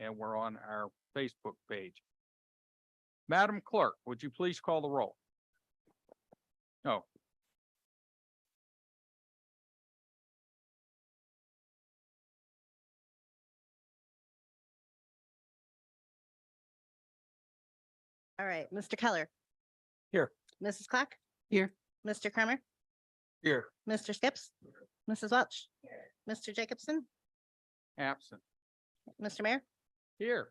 and we're on our Facebook page. Madam Clerk, would you please call the roll? Oh. All right, Mr. Keller. Here. Mrs. Clack, Here. Mr. Kramer, Here. Mr. Skips, Mrs. Welch, Mr. Jacobson, Absent. Mr. Mayor. Here.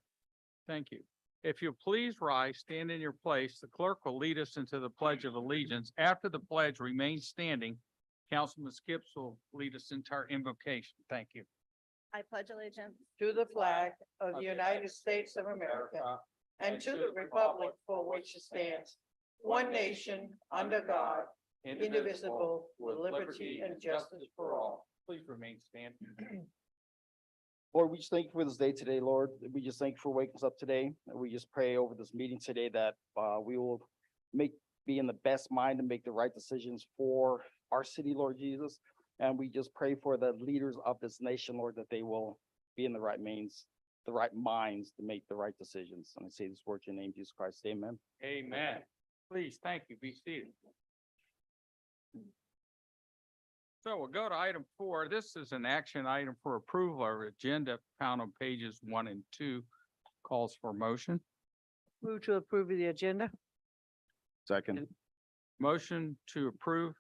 Thank you. If you'll please rise, stand in your place. The clerk will lead us into the Pledge of Allegiance. After the pledge, remain standing. Councilman Skips will lead us into our invocation. Thank you. I pledge allegiance to the flag of the United States of America and to the republic for which it stands, one nation, under God, indivisible, with liberty and justice for all. Please remain standing. Lord, we just thank you for this day today, Lord. We just thank you for waking us up today. And we just pray over this meeting today that we will be in the best mind to make the right decisions for our city, Lord Jesus. And we just pray for the leaders of this nation, Lord, that they will be in the right minds to make the right decisions. And I say this word in your name, Jesus Christ. Amen. Amen. Please, thank you. Be seated. So we'll go to item 4. This is an action item for approval of agenda found on pages 1 and 2. Calls for motion. Move to approve the agenda. Second. Motion to approve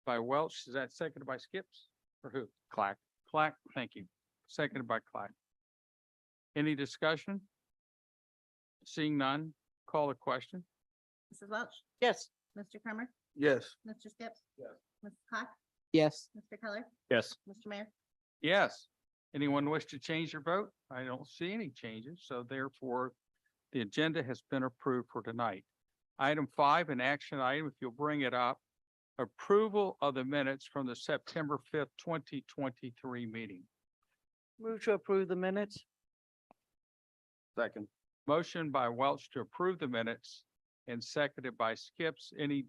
by Welch. Is that seconded by Skips? Or who? Clack. Clack, thank you. Seconded by Clack. Any discussion? Seeing none, call the question. Mrs. Welch, Yes. Mr. Kramer, Yes. Mr. Skips. Yes. Mrs. Clack, Yes. Mr. Keller, Yes. Mr. Mayor. Yes. Anyone wish to change their vote? I don't see any changes, so therefore the agenda has been approved for tonight. Item 5, an action item, if you'll bring it up, approval of the minutes from the September 5th, 2023 meeting. Move to approve the minutes. Second. Motion by Welch to approve the minutes and seconded by Skips. Any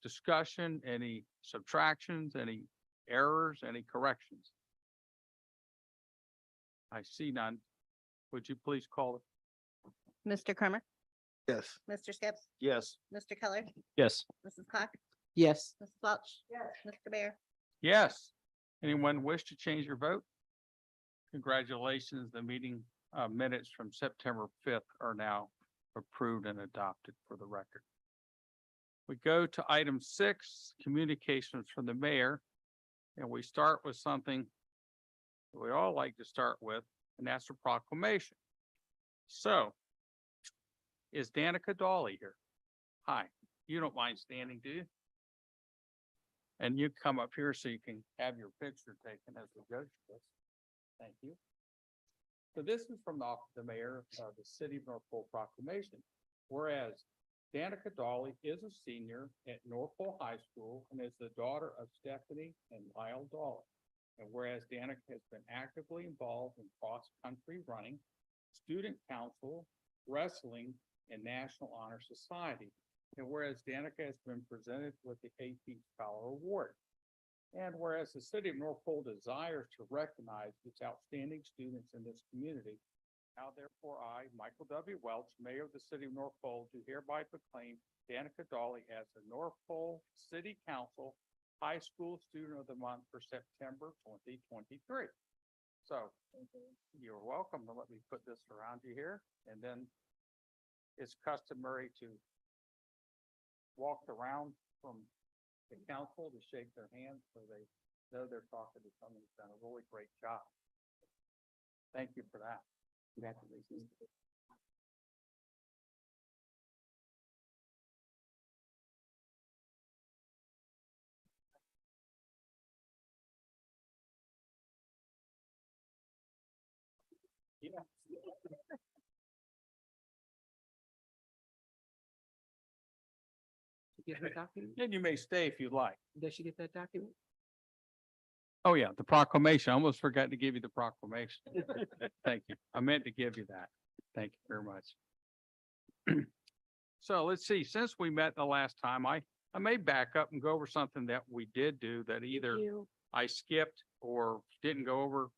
discussion, any subtractions, any errors, any corrections? I see none. Would you please call it? Mr. Kramer, Yes. Mr. Skips, Yes. Mr. Keller, Yes. Mrs. Clack, Yes. Mrs. Welch. Yes. Mr. Mayor. Yes. Anyone wish to change your vote? Congratulations. The meeting minutes from September 5th are now approved and adopted for the record. We go to item 6, communications from the mayor. And we start with something we all like to start with, and that's a proclamation. So, is Danica Dawley here? Hi, you don't mind standing, do you? And you come up here so you can have your picture taken as we go through this. Thank you. So this is from the office of the mayor of the city of North Pole proclamation. Whereas Danica Dawley is a senior at North Pole High School and is the daughter of Stephanie and Lyle Dawley. And whereas Danica has been actively involved in cross-country running, student council, wrestling, and National Honor Society. And whereas Danica has been presented with the AP Scholar Award. And whereas the city of North Pole desires to recognize its outstanding students in this community, now therefore I, Michael W. Welch, Mayor of the city of North Pole, do hereby proclaim Danica Dawley as the North Pole City Council High School Student of the Month for September 2023. So you're welcome to let me put this around you here. And then it's customary to walk around from the council to shake their hands so they know they're talking to someone who's done a really great job. Thank you for that. Congratulations. Yeah. Get her document? And you may stay if you'd like. Does she get that document? Oh, yeah, the proclamation. I almost forgot to give you the proclamation. Thank you. I meant to give you that. Thank you very much. So let's see, since we met the last time, I may back up and go over something that we did do that either I skipped or didn't go over.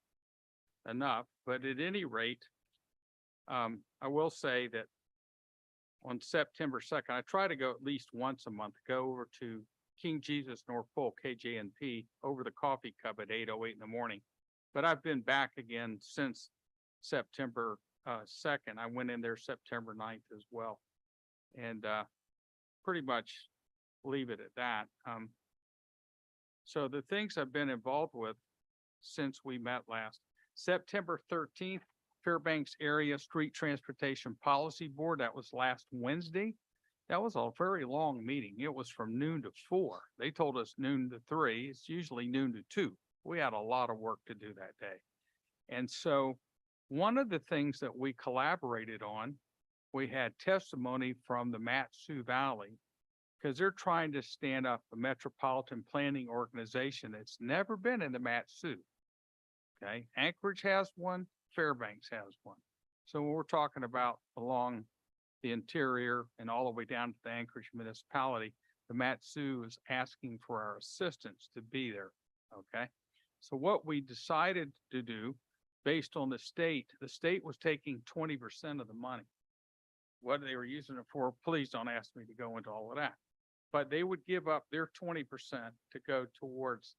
enough, but at any rate, I will say that on September 2nd, I try to go at least once a month, go over to King Jesus North Pole, KJNP, over the coffee cup at 8:08 in the morning. But I've been back again since September 2nd. I went in there September 9th as well. And pretty much leave it at that. So the things I've been involved with since we met last, September 13th, Fairbanks Area Street Transportation Policy Board, that was last Wednesday. That was a very long meeting. It was from noon to 4. They told us noon to 3. It's usually noon to 2. We had a lot of work to do that day. And so one of the things that we collaborated on, we had testimony from the Mat-Su Valley, because they're trying to stand up a metropolitan planning organization that's never been in the Mat-Su. Okay, Anchorage has one, Fairbanks has one. So we're talking about along the interior and all the way down to the Anchorage municipality, the Mat-Su is asking for our assistance to be there. Okay, so what we decided to do, based on the state was taking 20% of the money. What they were using it for, please don't ask me to go into all of that. But they would give up their 20% to go towards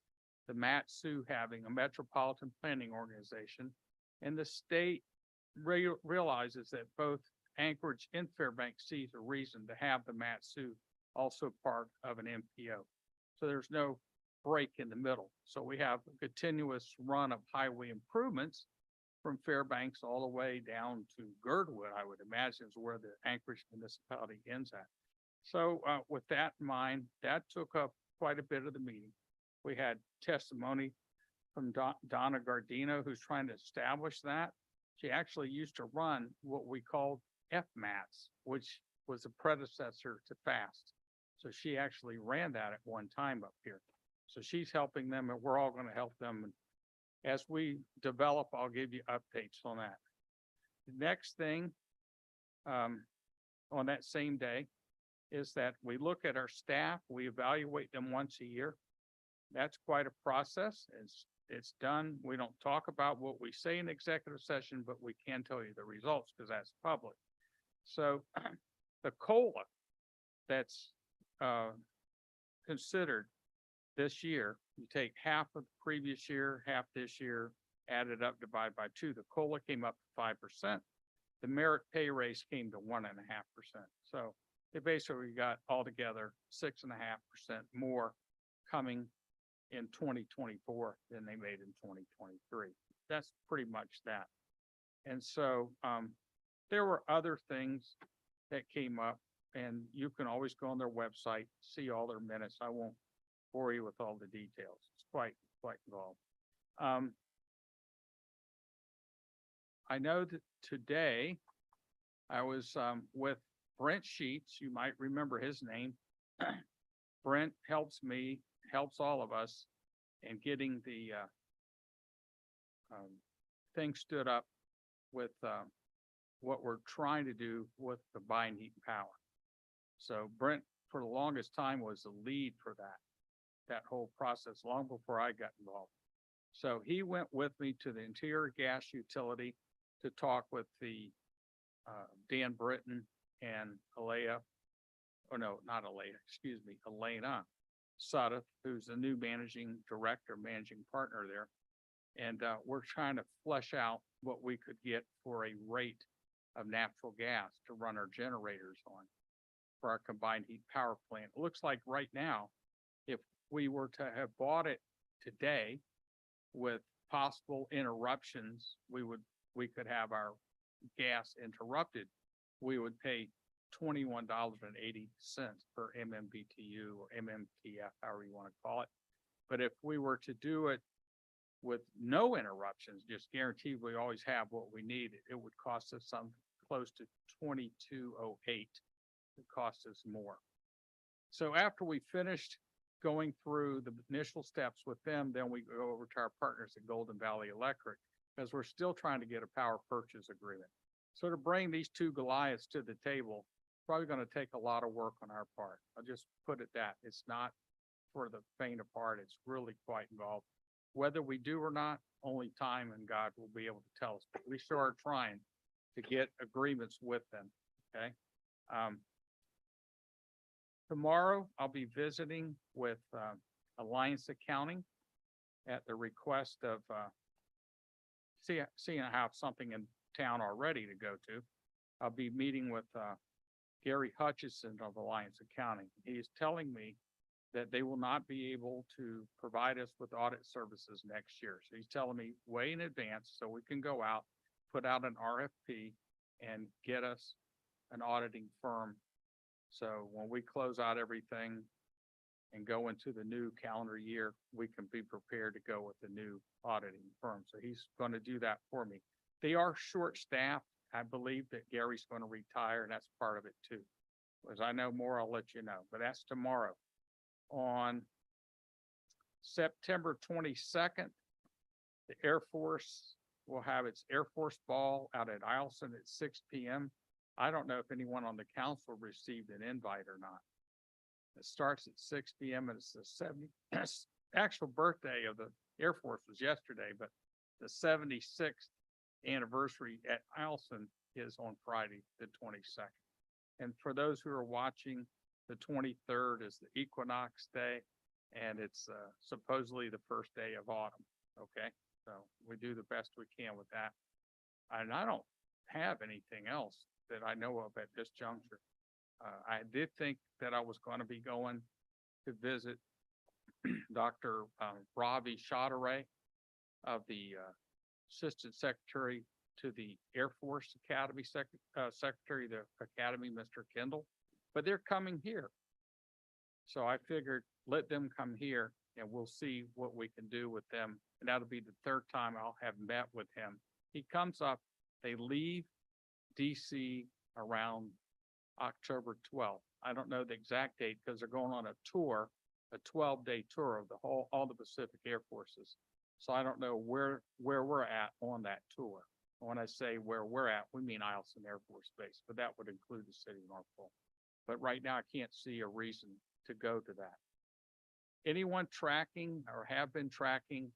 the Mat-Su having a metropolitan planning organization. And the state realizes that both Anchorage and Fairbanks sees a reason to have the Mat-Su also part of an MPO. So there's no break in the middle. So we have a continuous run of highway improvements from Fairbanks all the way down to Girdwood, I would imagine is where the Anchorage municipality ends at. So with that in mind, that took up quite a bit of the meeting. We had testimony from Donna Gardino, who's trying to establish that. She actually used to run what we called FMATs, which was a predecessor to FAST. So she actually ran that at one time up here. So she's helping them and we're all going to help them. And as we develop, I'll give you updates on that. The next thing on that same day is that we look at our staff, we evaluate them once a year. That's quite a process. It's done. We don't talk about what we say in executive session, but we can tell you the results because that's public. So the COLA that's considered this year, you take half of the previous year, half this year, add it up, divide by 2. The COLA came up to 5%. The merit pay raise came to 1.5%. So they basically got altogether 6.5% more coming in 2024 than they made in 2023. That's pretty much that. And so there were other things that came up, and you can always go on their website, see all their minutes. I won't bore you with all the details. It's quite involved. I know that today I was with Brent Sheets. You might remember his name. Brent helps all of us in getting the thing stood up with what we're trying to do with the combined heat and power. So Brent, for the longest time, was the lead for that whole process, long before I got involved. So he went with me to the interior gas utility to talk with the Dan Britton and Elena Sutta, who's the new managing director, managing partner there. And we're trying to flesh out what we could get for a rate of natural gas to run our generators on for our combined heat power plant. It looks like right now, if we were to have bought it today with possible interruptions, we could have our gas interrupted. We would pay $21.80 per MMBTU or MMTF, however you want to call it. But if we were to do it with no interruptions, just guaranteed we always have what we need, it would cost us some close to $22.08. It cost us more. So after we finished going through the initial steps with them, then we go over to our partners at Golden Valley Electric, because we're still trying to get a power purchase agreement. So to bring these two Goliaths to the table, probably going to take a lot of work on our part. I'll just put it that it's not for the faint of heart. It's really quite involved. Whether we do or not, only time and God will be able to tell us, but we sure are trying to get agreements with them, okay? Tomorrow, I'll be visiting with, Alliance Accounting at the request of, seeing I have something in town already to go to. I'll be meeting with, Gary Hutchison of Alliance Accounting. He is telling me that they will not be able to provide us with audit services next year. So he's telling me way in advance so we can go out, put out an RFP and get us an auditing firm. So when we close out everything and go into the new calendar year, we can be prepared to go with the new auditing firm. So he's going to do that for me. They are short-staffed. I believe that Gary's going to retire, and that's part of it too. As I know more, I'll let you know, but that's tomorrow. On September 22nd, the Air Force will have its Air Force Ball out at Eielson at 6 p.m. I don't know if anyone on the council received an invite or not. It starts at 6 p.m. and it's the 70th actual birthday of the Air Force was yesterday, but the 76th anniversary at Eielson is on Friday, the 22nd. And for those who are watching, the 23rd is the equinox day, and it's supposedly the first day of autumn. Okay, so we do the best we can with that. And I don't have anything else that I know of at this juncture. I did think that I was going to be going to visit Dr. Ravi Shadaray of the Assistant Secretary to the Air Force Academy Secretary of the Academy, Mr. Kendall, but they're coming here. So I figured let them come here and we'll see what we can do with them. And that'll be the third time I'll have met with him. He comes up, they leave DC around October 12th. I don't know the exact date because they're going on a tour, a 12-day tour of all the Pacific Air Forces. So I don't know where we're at on that tour. When I say where we're at, we mean Eielson Air Force Base, but that would include the city of North Pole. But right now, I can't see a reason to go to that. Anyone tracking or have been tracking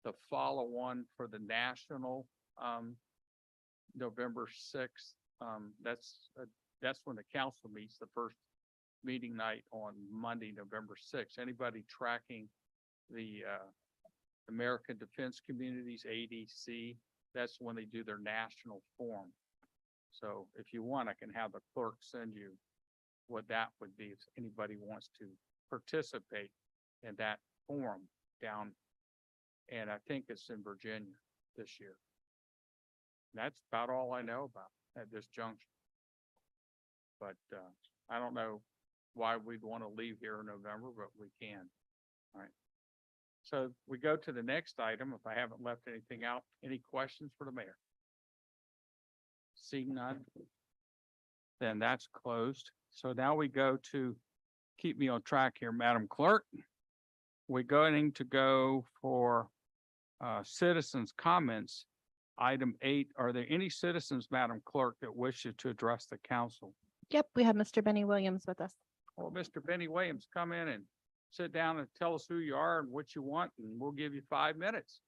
the follow-on for the national November 6th? That's when the council meets, the first meeting night on Monday, November 6th. Anybody tracking the American Defense Communities, ADC? That's when they do their national forum. So if you want, I can have the clerk send you what that would be if anybody wants to participate in that forum down. And I think it's in Virginia this year. That's about all I know about at this juncture. But I don't know why we'd want to leave here in November, but we can. All right. So we go to the next item. If I haven't left anything out, any questions for the mayor? Seeing none, then that's closed. So now we go to, keep me on track here, Madam Clerk. We're going to go for citizens' comments. Item 8, are there any citizens, Madam Clerk, that wish to address the council? Yep, we have Mr. Benny Williams with us. Well, Mr. Benny Williams, come in and sit down and tell us who you are and what you want, and we'll give you 5 minutes.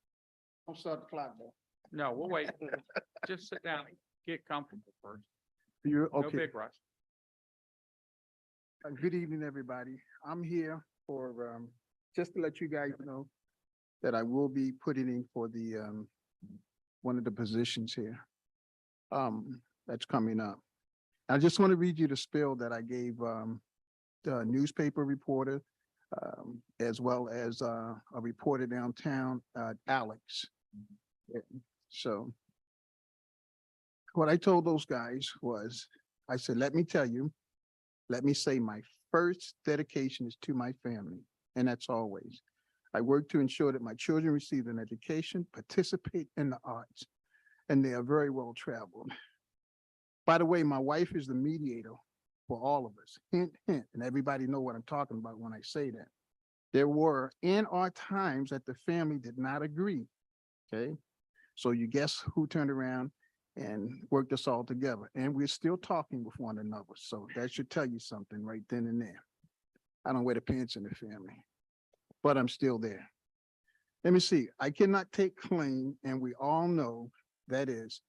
Don't start the clock, though. No, we'll wait. Just sit down and get comfortable first. You're No okay. big rush. Good evening, everybody. I'm here for, just to let you guys know that I will be putting in for the, one of the positions here. That's coming up. I just want to read you the spiel that I gave, the newspaper reporter, as well as, a reporter downtown, Alex. So what I told those guys was, I said, let me tell you, let me say my first dedication is to my family, and that's always. I work to ensure that my children receive an education, participate in the arts, and they are very well traveled. By the way, my wife is the mediator for all of us. Hint, hint, and everybody know what I'm talking about when I say that. There were and are times that the family did not agree, okay? So you guess who turned around and worked us all together, and we're still talking with one another. So that should tell you something right then and there. I don't wear the pants in the family, but I'm still there. Let me see, I cannot take claim, and we all know that is,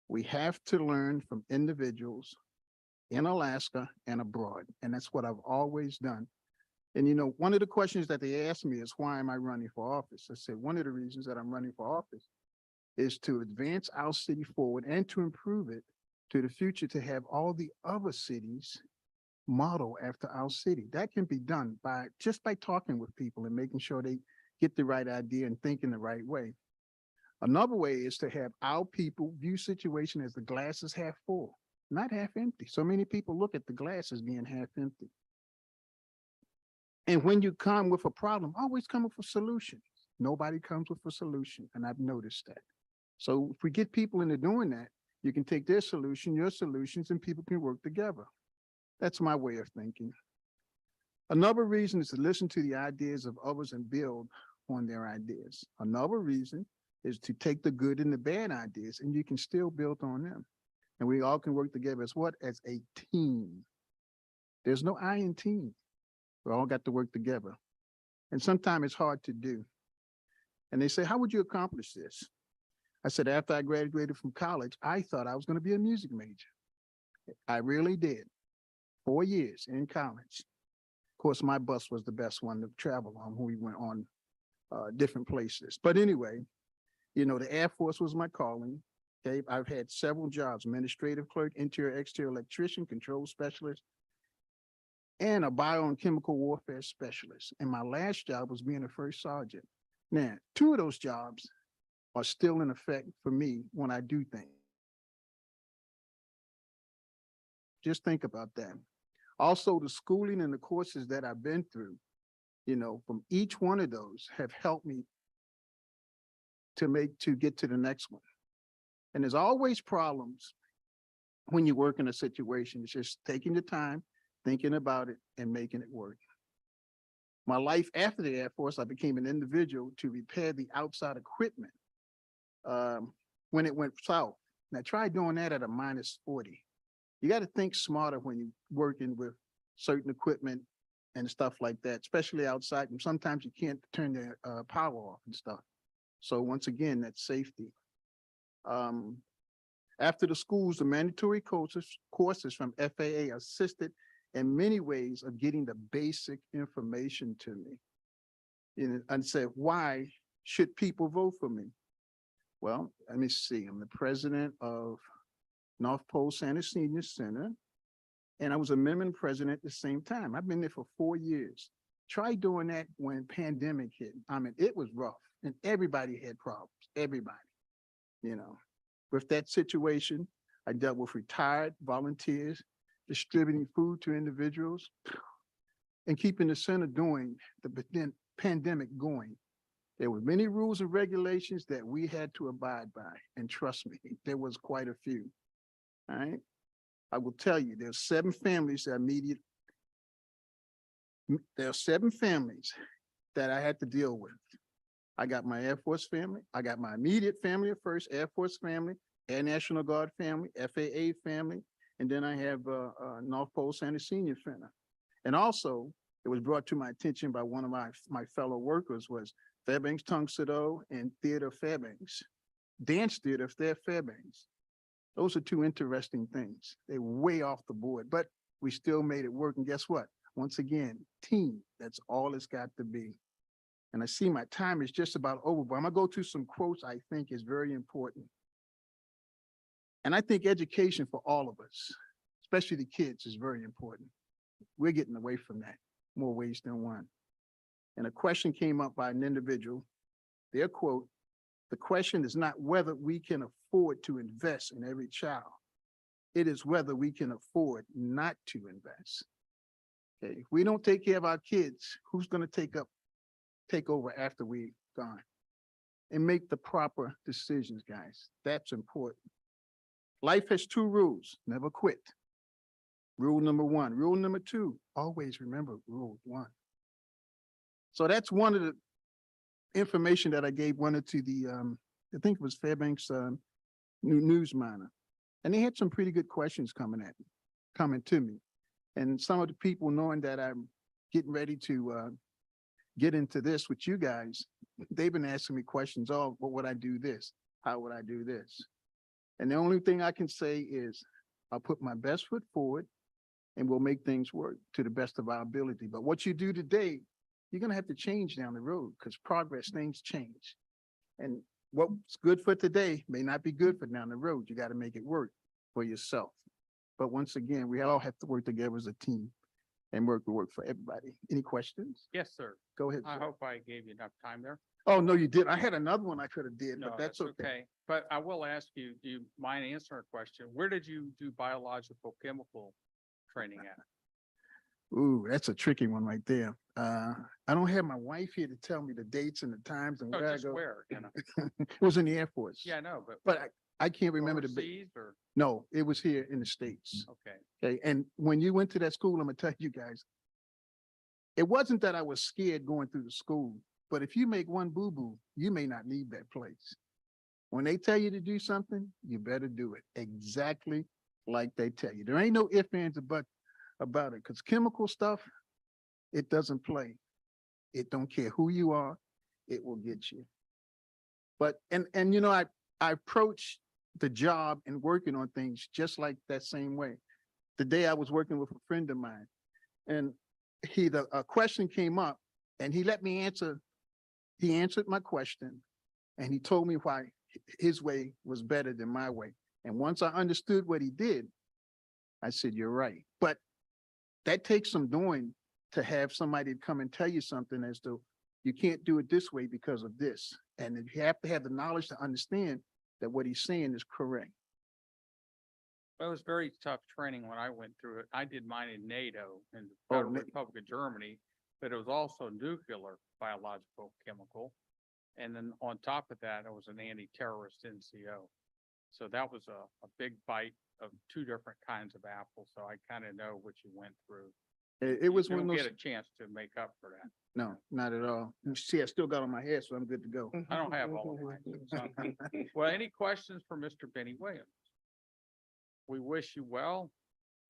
we have to learn from individuals in Alaska and abroad, and that's what I've always done. And you know, one of the questions that they asked me is, why am I running for office? I said, one of the reasons that I'm running for office is to advance our city forward and to improve it to the future, to have all the other cities model after our city. That can be done by just by talking with people and making sure they get the right idea and think in the right way. Another way is to have our people view situation as the glass is half full, not half empty. So many people look at the glass as being half empty. And when you come with a problem, always come with a solution. Nobody comes with a solution, and I've noticed that. So if we get people into doing that, you can take their solution, your solutions, and people can work together. That's my way of thinking. Another reason is to listen to the ideas of others and build on their ideas. Another reason is to take the good and the bad ideas, and you can still build on them. And we all can work together as what? As a team. There's no I in team. We all got to work together. And sometimes it's hard to do. And they say, how would you accomplish this? I said, after I graduated from college, I thought I was going to be a music major. I really did. 4 years in college. Of course, my bus was the best one to travel on when we went on different places. But anyway, you know, the Air Force was my calling. Okay, I've had several jobs: administrative clerk, interior, exterior electrician, control specialist, and a bio and chemical warfare specialist. And my last job was being a first sergeant. Now, 2 of those jobs are still in effect for me when I do things. Just think about that. Also, the schooling and the courses that I've been through, you know, from each one of those have helped me to get to the next one. And there's always problems when you work in a situation. It's just taking the time, thinking about it, and making it work. My life after the Air Force, I became an individual to repair the outside equipment when it went south. Now try doing that at a -40. You got to think smarter when you're working with certain equipment and stuff like that, especially outside. And sometimes you can't turn the power off and stuff. So once again, that's safety. After the schools, the mandatory courses from FAA assisted in many ways of getting the basic information to me. And said, why should people vote for me? Well, let me see. I'm the president of North Pole Santa Senior Center, and I was a amendment president at the same time. I've been there for 4 years. Try doing that when pandemic hit. I mean, it was rough, and everybody had problems, everybody, you know. With that situation, I dealt with retired volunteers, distributing food to individuals, and keeping the center doing the pandemic going. There were many rules and regulations that we had to abide by, and trust me, there was quite a few. All right. I will tell you, there's 7 families that there are 7 families that I had to deal with. I got my Air Force family. I got my immediate family at first, Air Force family, Air National Guard family, FAA family, and then I have North Pole Santa Senior Center. And also, it was brought to my attention by one of my fellow workers was Fairbanks Tungstado and Theater Fairbanks, Dance Theater Fairbanks. Those are 2 interesting things. They're way off the board, but we still made it work. And guess what? Once again, team, that's all it's got to be. And I see my time is just about over, but I'm gonna go to some quotes I think is very important. And I think education for all of us, especially the kids, is very important. We're getting away from that more ways than one. And a question came up by an individual, their quote, "The question is not whether we can afford to invest in every child. It is whether we can afford not to invest." Okay, if we don't take care of our kids, who's going to take over after we're gone? And make the proper decisions, guys. That's important. Life has 2 rules. Never quit. Rule number 1. Rule number 2, always remember rule 1. So that's one of the information that I gave one to the, I think it was Fairbanks News Miner. And they had some pretty good questions coming to me. And some of the people, knowing that I'm getting ready to get into this with you guys, they've been asking me questions. Oh, what would I do this? How would I do this? And the only thing I can say is I'll put my best foot forward and we'll make things work to the best of our ability. But what you do today, you're going to have to change down the road because progress, things change. And what's good for today may not be good for down the road. You got to make it work for yourself. But once again, we all have to work together as a team and work for everybody. Any questions? Yes, sir. Go ahead. I sir. hope I gave you enough time there. Oh, no, you did. I had another one I could have did, No, but that's okay. But I will ask you, do you mind answering a question? Where did you do biological chemical training at? Ooh, that's a tricky one right there. I don't have my wife here to tell me the dates and the times and No, where I just go. where, It was in the Air Force. Yeah, I know, but. But I can't remember the, overseas or, no, it was here in the States. okay, Okay, and when you went to that school, I'm gonna tell you guys, it wasn't that I was scared going through the school, but if you make one boo-boo, you may not leave that place. When they tell you to do something, you better do it exactly like they tell you. There ain't no ifs, ands, or buts about it, because chemical stuff, it doesn't play. It don't care who you are, it will get you. But, and you know, I approach the job and working on things just like that same way. The day I was working with a friend of mine, and a question came up and he let me answer. He answered my question and he told me why his way was better than my way. And once I understood what he did, I said, you're right. But that takes some doing to have somebody come and tell you something as to you can't do it this way because of this. And you have to have the knowledge to understand that what he's saying is correct. well, it was very tough training when I went through it. I did mine in NATO in the Oh, Federal Na- Republic of Germany, but it was also nuclear biological chemical. And then on top of that, it was an anti-terrorist NCO. So that was a big bite of two different kinds of apples. So I kind of know what you went through. It was You one of don't those, get a chance to make up for that. no, not at all. You see, I still got on my head, so I'm good to go. I don't have all of mine. So, well, any questions for Mr. Benny Williams? We wish you well.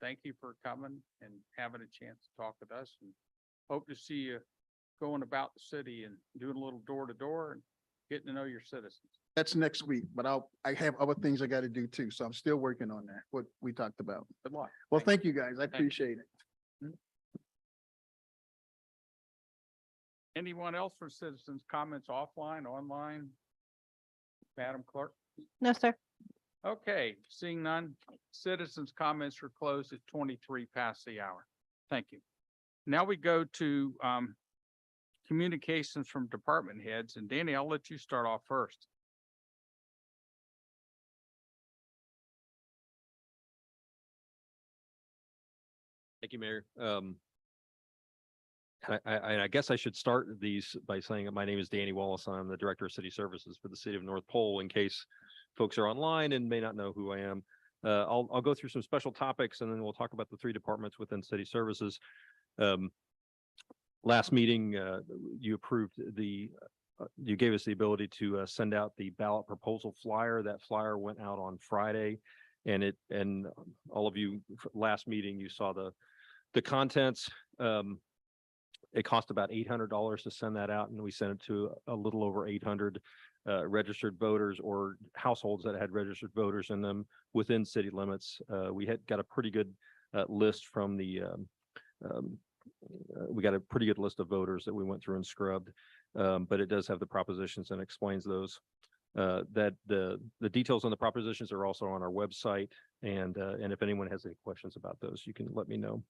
Thank you for coming and having a chance to talk with us, and hope to see you going about the city and doing a little door to door and getting to know your citizens. That's next week, but I have other things I got to do too. So I'm still working on that, what we talked about. Good luck. Well, thank you guys. I you. appreciate it. Anyone else for citizens' comments offline, online? Madam Clerk? No, sir. Okay, seeing none, citizens' comments are closed at 23 past the hour. Thank you. Now we go to communications from department heads, and Danny, I'll let you start off first. Thank you, Mayor. I guess I should start these by saying that my name is Danny Wallace. I'm the Director of City Services for the City of North Pole, in case folks are online and may not know who I am. I'll go through some special topics and then we'll talk about the three departments within City Services. Last meeting, you approved you gave us the ability to send out the ballot proposal flyer. That flyer went out on Friday, and all of you last meeting, you saw the contents. It cost about $800 to send that out, and we sent it to a little over 800 registered voters or households that had registered voters in them within city limits. We had got a pretty good list from we got a pretty good list of voters that we went through and scrubbed, but it does have the propositions and explains those. That the details on the propositions are also on our website, and if anyone has any questions about those, you can let me know.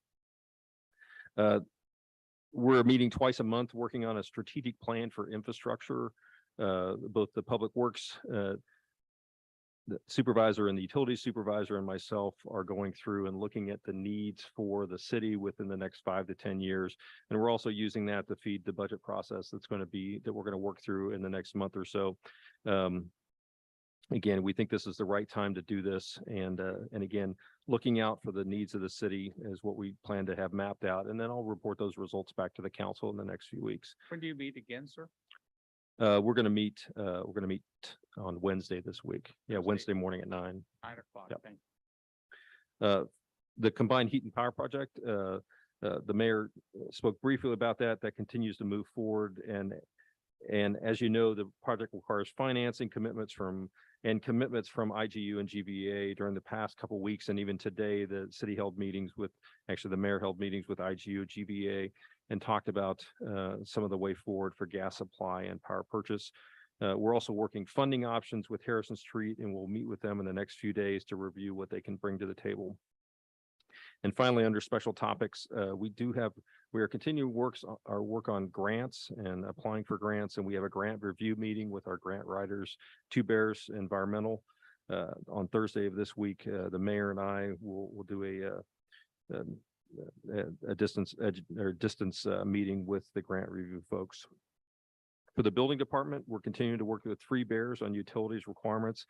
We're meeting twice a month, working on a strategic plan for infrastructure. Both the Public Works the supervisor and the utility supervisor and myself are going through and looking at the needs for the city within the next 5 to 10 years. And we're also using that to feed the budget process that we're going to work through in the next month or so. Again, we think this is the right time to do this. And again, looking out for the needs of the city is what we plan to have mapped out. And then I'll report those results back to the council in the next few weeks. When do you meet again, sir? We're going to meet on Wednesday this week. Yeah, Wednesday morning at 9. 9 o'clock. Yep. Thank you. The combined heat and power project, The mayor spoke briefly about that. That continues to move forward. And as you know, the project requires financing commitments from IGU and GBA during the past couple of weeks. And even today, the city held meetings with, actually the mayor held meetings with IGU, GBA, and talked about some of the way forward for gas supply and power purchase. We're also working funding options with Harrison Street, and we'll meet with them in the next few days to review what they can bring to the table. And finally, under special topics, we are continuing our work on grants and applying for grants, and we have a grant review meeting with our grant writers, Two Bears Environmental, on Thursday of this week. The mayor and I will do a distance meeting with the grant review folks. For the building department, we're continuing to work with Three Bears on utilities requirements,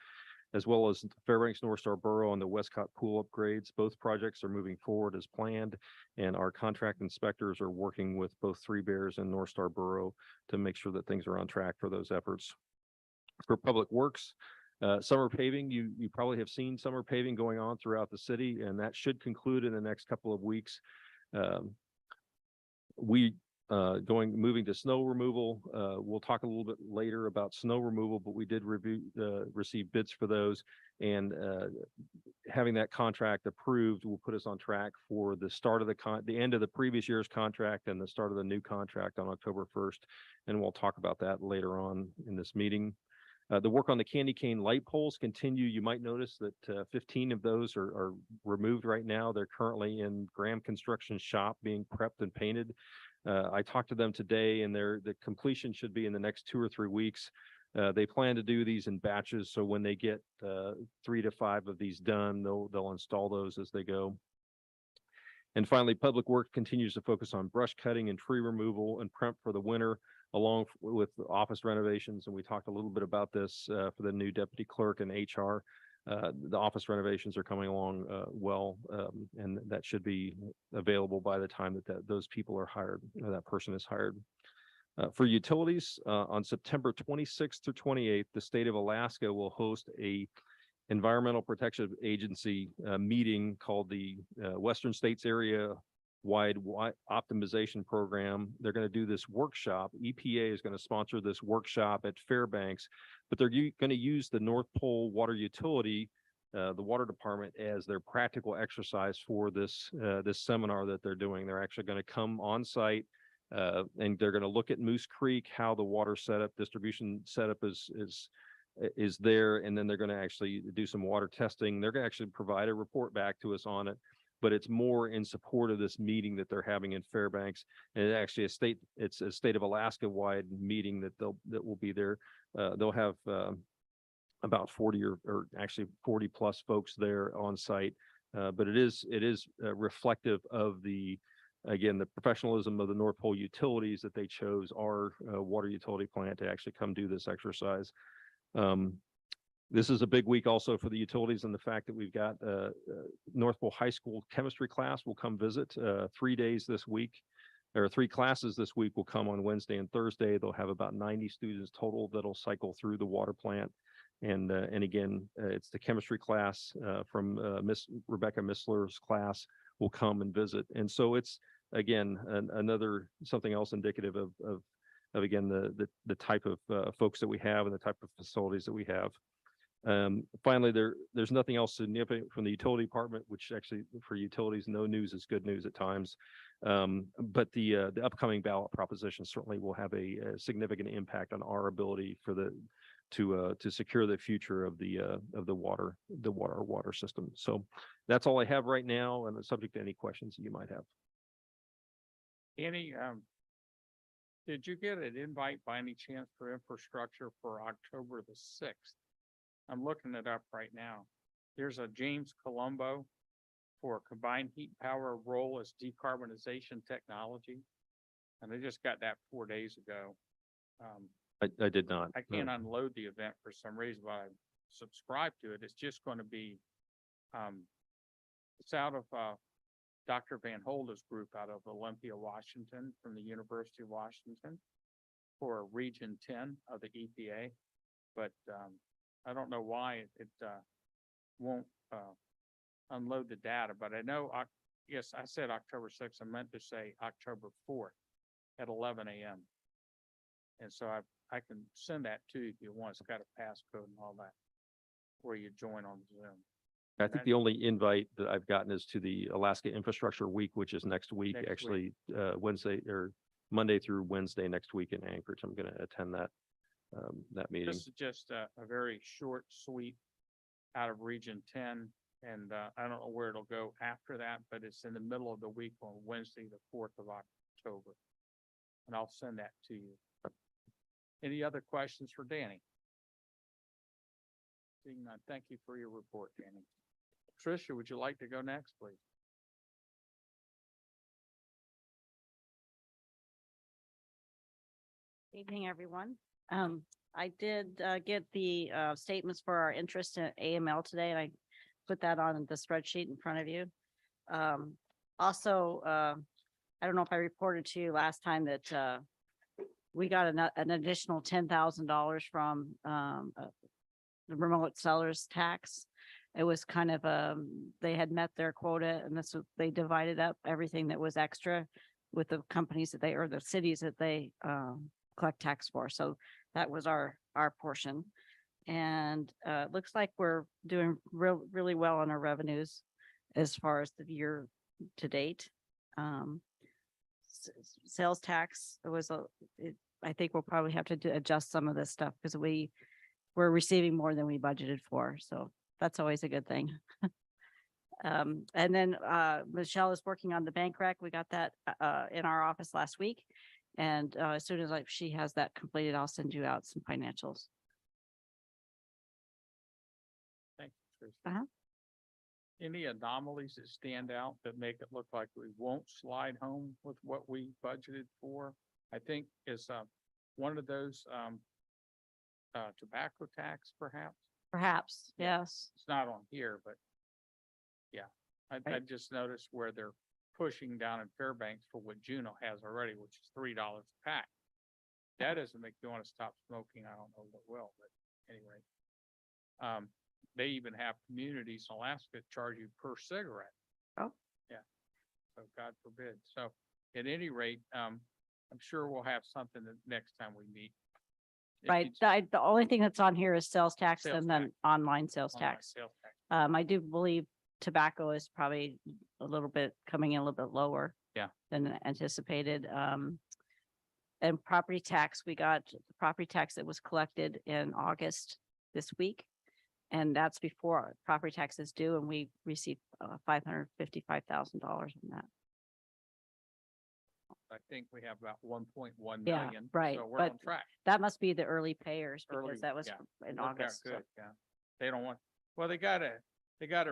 as well as Fairbanks North Star Borough on the Westcott pool upgrades. Both projects are moving forward as planned, and our contract inspectors are working with both Three Bears and North Star Borough to make sure that things are on track for those efforts. For Public Works, summer paving, you probably have seen summer paving going on throughout the city, and that should conclude in the next couple of weeks. Moving to snow removal. We'll talk a little bit later about snow removal, but we did receive bids for those, and having that contract approved will put us on track for the start of the end of the previous year's contract and the start of the new contract on October 1st. And we'll talk about that later on in this meeting. The work on the candy cane light poles continue. You might notice that 15 of those are removed right now. They're currently in Graham Construction shop being prepped and painted. I talked to them today, and the completion should be in the next 2 or 3 weeks. They plan to do these in batches, so when they get 3 to 5 of these done, they'll install those as they go. And finally, Public Works continues to focus on brush cutting and tree removal and prep for the winter, along with office renovations. And we talked a little bit about this for the new deputy clerk and HR. The office renovations are coming along well, and that should be available by the time that those people are hired, or that person is hired. For utilities, on September 26th through 28th, the state of Alaska will host a Environmental Protection Agency meeting called the Western States Area Wide Optimization Program. They're going to do this workshop. EPA is going to sponsor this workshop at Fairbanks, but they're going to use the North Pole Water Utility, the water department, as their practical exercise for this seminar that they're doing. They're actually going to come on site, and they're going to look at Moose Creek, how the water distribution setup is there, and then they're going to actually do some water testing. They're going to actually provide a report back to us on it, but it's more in support of this meeting that they're having in Fairbanks. And it's actually it's a state of Alaska wide meeting that will be there. They'll have about 40 or actually 40 plus folks there on site. But it is reflective of the professionalism of the North Pole Utilities that they chose our water utility plant to actually come do this exercise. This is a big week also for the utilities, and the fact that we've got North Pole High School chemistry class will come visit 3 days this week, or 3 classes this week will come on Wednesday and Thursday. They'll have about 90 students total that'll cycle through the water plant. And again, it's the chemistry class from Miss Rebecca Missler's class will come and visit. And so it's, again, something else indicative of again, the type of folks that we have and the type of facilities that we have. Finally, there's nothing else significant from the utility department, which actually for utilities, no news is good news at times. But the upcoming ballot proposition certainly will have a significant impact on our ability to secure the future of the water system. So that's all I have right now, and subject to any questions that you might have. Annie, did you get an invite by any chance for infrastructure for October the 6th? I'm looking it up right now. There's a James Colombo for combined heat power role as decarbonization technology. And I just got that 4 days ago. I did not. I can't unload the event for some reason, but I subscribed to it. It's just going to be, it's out of Dr. Van Holda's group out of Olympia, Washington, from the University of Washington for Region 10 of the EPA. But I don't know why it won't unload the data, but I know yes, I said October sixth. I meant to say October fourth at 11 a.m. And so I can send that to you if you want. It's got a passcode and all that, where you join on Zoom. I think the only invite that I've gotten is to the Alaska Infrastructure Week, which is next week, Next actually, Wednesday or Monday through Wednesday next week in Anchorage. I'm going to attend that meeting. This is just a very short, sweet out of Region 10. And I don't know where it'll go after that, but it's in the middle of the week on Wednesday, the 4th of October. And I'll send that to you. Any other questions for Danny? Seeing none, thank you for your report, Danny. Tricia, would you like to go next, please? Evening, everyone. I did get the statements for our interest in AML today, and I put that on the spreadsheet in front of you. Also, I don't know if I reported to you last time that we got an additional $10,000 from the remote sellers tax. It was kind of they had met their quota, and they divided up everything that was extra with the companies that or the cities that they collect tax for. So that was our portion. And it looks like we're doing really well on our revenues as far as the year to date. Sales tax, I think we'll probably have to adjust some of this stuff because we're receiving more than we budgeted for. So that's always a good thing. And then Michelle is working on the bank rec. We got that in our office last week. And as soon as she has that completed, I'll send you out some financials. Thank you, Tricia. Uh-huh. Any anomalies that stand out that make it look like we won't slide home with what we budgeted for? I think is one of those tobacco tax, perhaps. Perhaps, yes. It's not on here, but yeah, I Right. just noticed where they're pushing down in Fairbanks for what Juneau has already, which is $3 a pack. That doesn't make you want to stop smoking. I don't know what will, but anyway. They even have communities in Alaska that charge you per cigarette. Oh. Yeah. So God forbid. So at any rate, I'm sure we'll have something the next time we meet. It Right. needs- The only thing that's on here is sales tax Sales and then tax. online sales online tax. sales tax. I do believe tobacco is probably a little bit coming in a little bit lower. Yeah. Than anticipated. And property tax, we got the property tax that was collected in August this week. And that's before property tax is due, and we received $555,000 from that. I think we have about 1.1 Yeah, million. right, So we're but on track. That must be the early payers Early, because that was yeah. in It worked out August. so- good, yeah. They don't want, well, they got a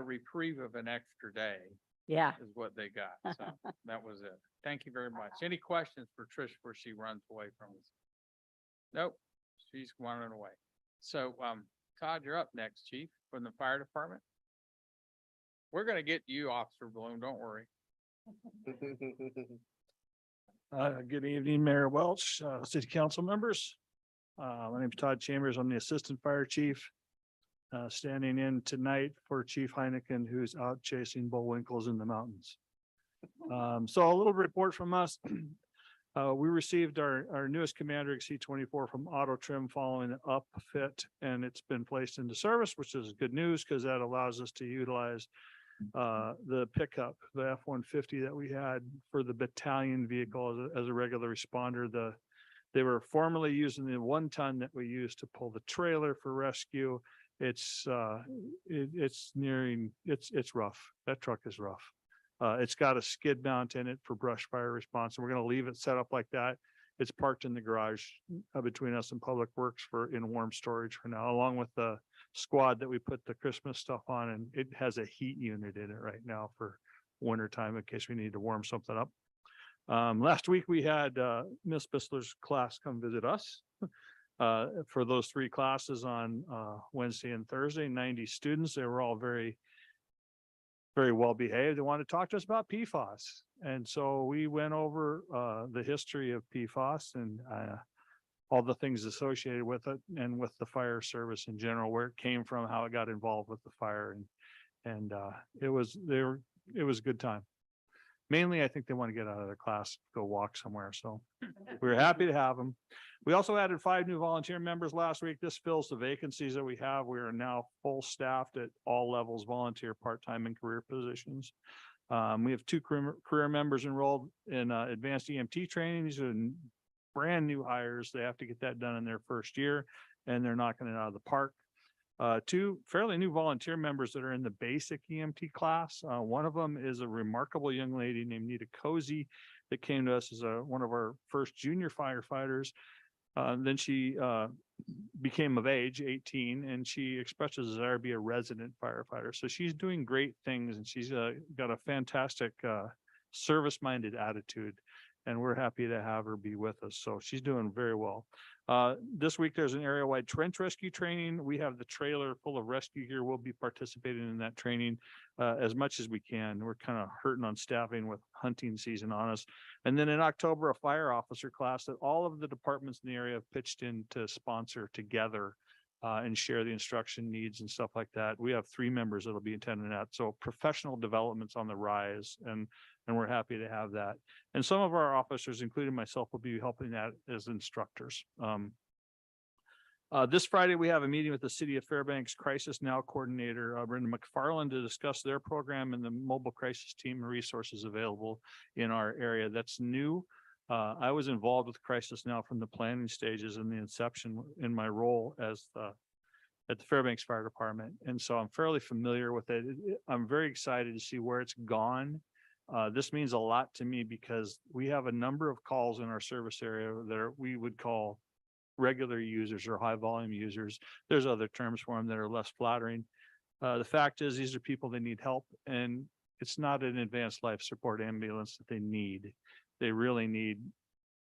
reprieve of an extra day Yeah. is what they got. So that was it. Thank you very much. Any questions for Trish before she runs away from us? Nope, she's running away. So, Todd, you're up next, Chief, from the fire department. We're gonna get you, Officer Bloom, don't worry. Good evening, Mayor Welch, city council members. My name is Todd Chambers. I'm the assistant fire chief. Standing in tonight for Chief Heineken, who's out chasing bullwinkles in the mountains. So a little report from us. We received our newest Commander XC24 from Auto Trim following the upfit, and it's been placed into service, which is good news because that allows us to utilize the pickup, the F-150 that we had for the battalion vehicle as a regular responder. They were formerly using the 1-ton that we used to pull the trailer for rescue. It's rough. That truck is rough. It's got a skid mount in it for brush fire response, and we're going to leave it set up like that. It's parked in the garage between us and Public Works in warm storage for now, along with the squad that we put the Christmas stuff on, and it has a heat unit in it right now for winter time in case we need to warm something up. Last week we had Miss Bissler's class come visit us for those 3 classes on Wednesday and Thursday, 90 students. They were all very well behaved. They wanted to talk to us about PFAS. And so we went over the history of PFAS and all the things associated with it and with the fire service in general, where it came from, how it got involved with the fire. And it was a good time. Mainly, I think they want to get out of their class, go walk somewhere. So we're happy to have them. We also added 5 new volunteer members last week. This fills the vacancies that we have. We are now full staffed at all levels, volunteer, part-time and career positions. We have 2 career members enrolled in advanced EMT training. These are brand new hires. They have to get that done in their first year, and they're knocking it out of the park. 2 fairly new volunteer members that are in the basic EMT class. One of them is a remarkable young lady named Nita Cozy that came to us as one of our first junior firefighters. Then she became of age, 18, and she expressed a desire to be a resident firefighter. So she's doing great things, and she's got a fantastic service-minded attitude, and we're happy to have her be with us. So she's doing very well. This week, there's an area-wide trench rescue training. We have the trailer full of rescue gear. We'll be participating in that training as much as we can. We're kind of hurting on staffing with hunting season on us. And then in October, a fire officer class that all of the departments in the area have pitched in to sponsor together and share the instruction needs and stuff like that. We have 3 members that'll be attending that. So professional development's on the rise, and we're happy to have that. And some of our officers, including myself, will be helping that as instructors. This Friday, we have a meeting with the City of Fairbanks Crisis Now Coordinator, Brenda McFarland, to discuss their program and the mobile crisis team and resources available in our area. That's new. I was involved with Crisis Now from the planning stages and the inception in my role as at the Fairbanks Fire Department. And so I'm fairly familiar with it. I'm very excited to see where it's gone. This means a lot to me because we have a number of calls in our service area that we would call regular users or high volume users. There's other terms for them that are less flattering. The fact is, these are people that need help, and it's not an advanced life support ambulance that they need. They really need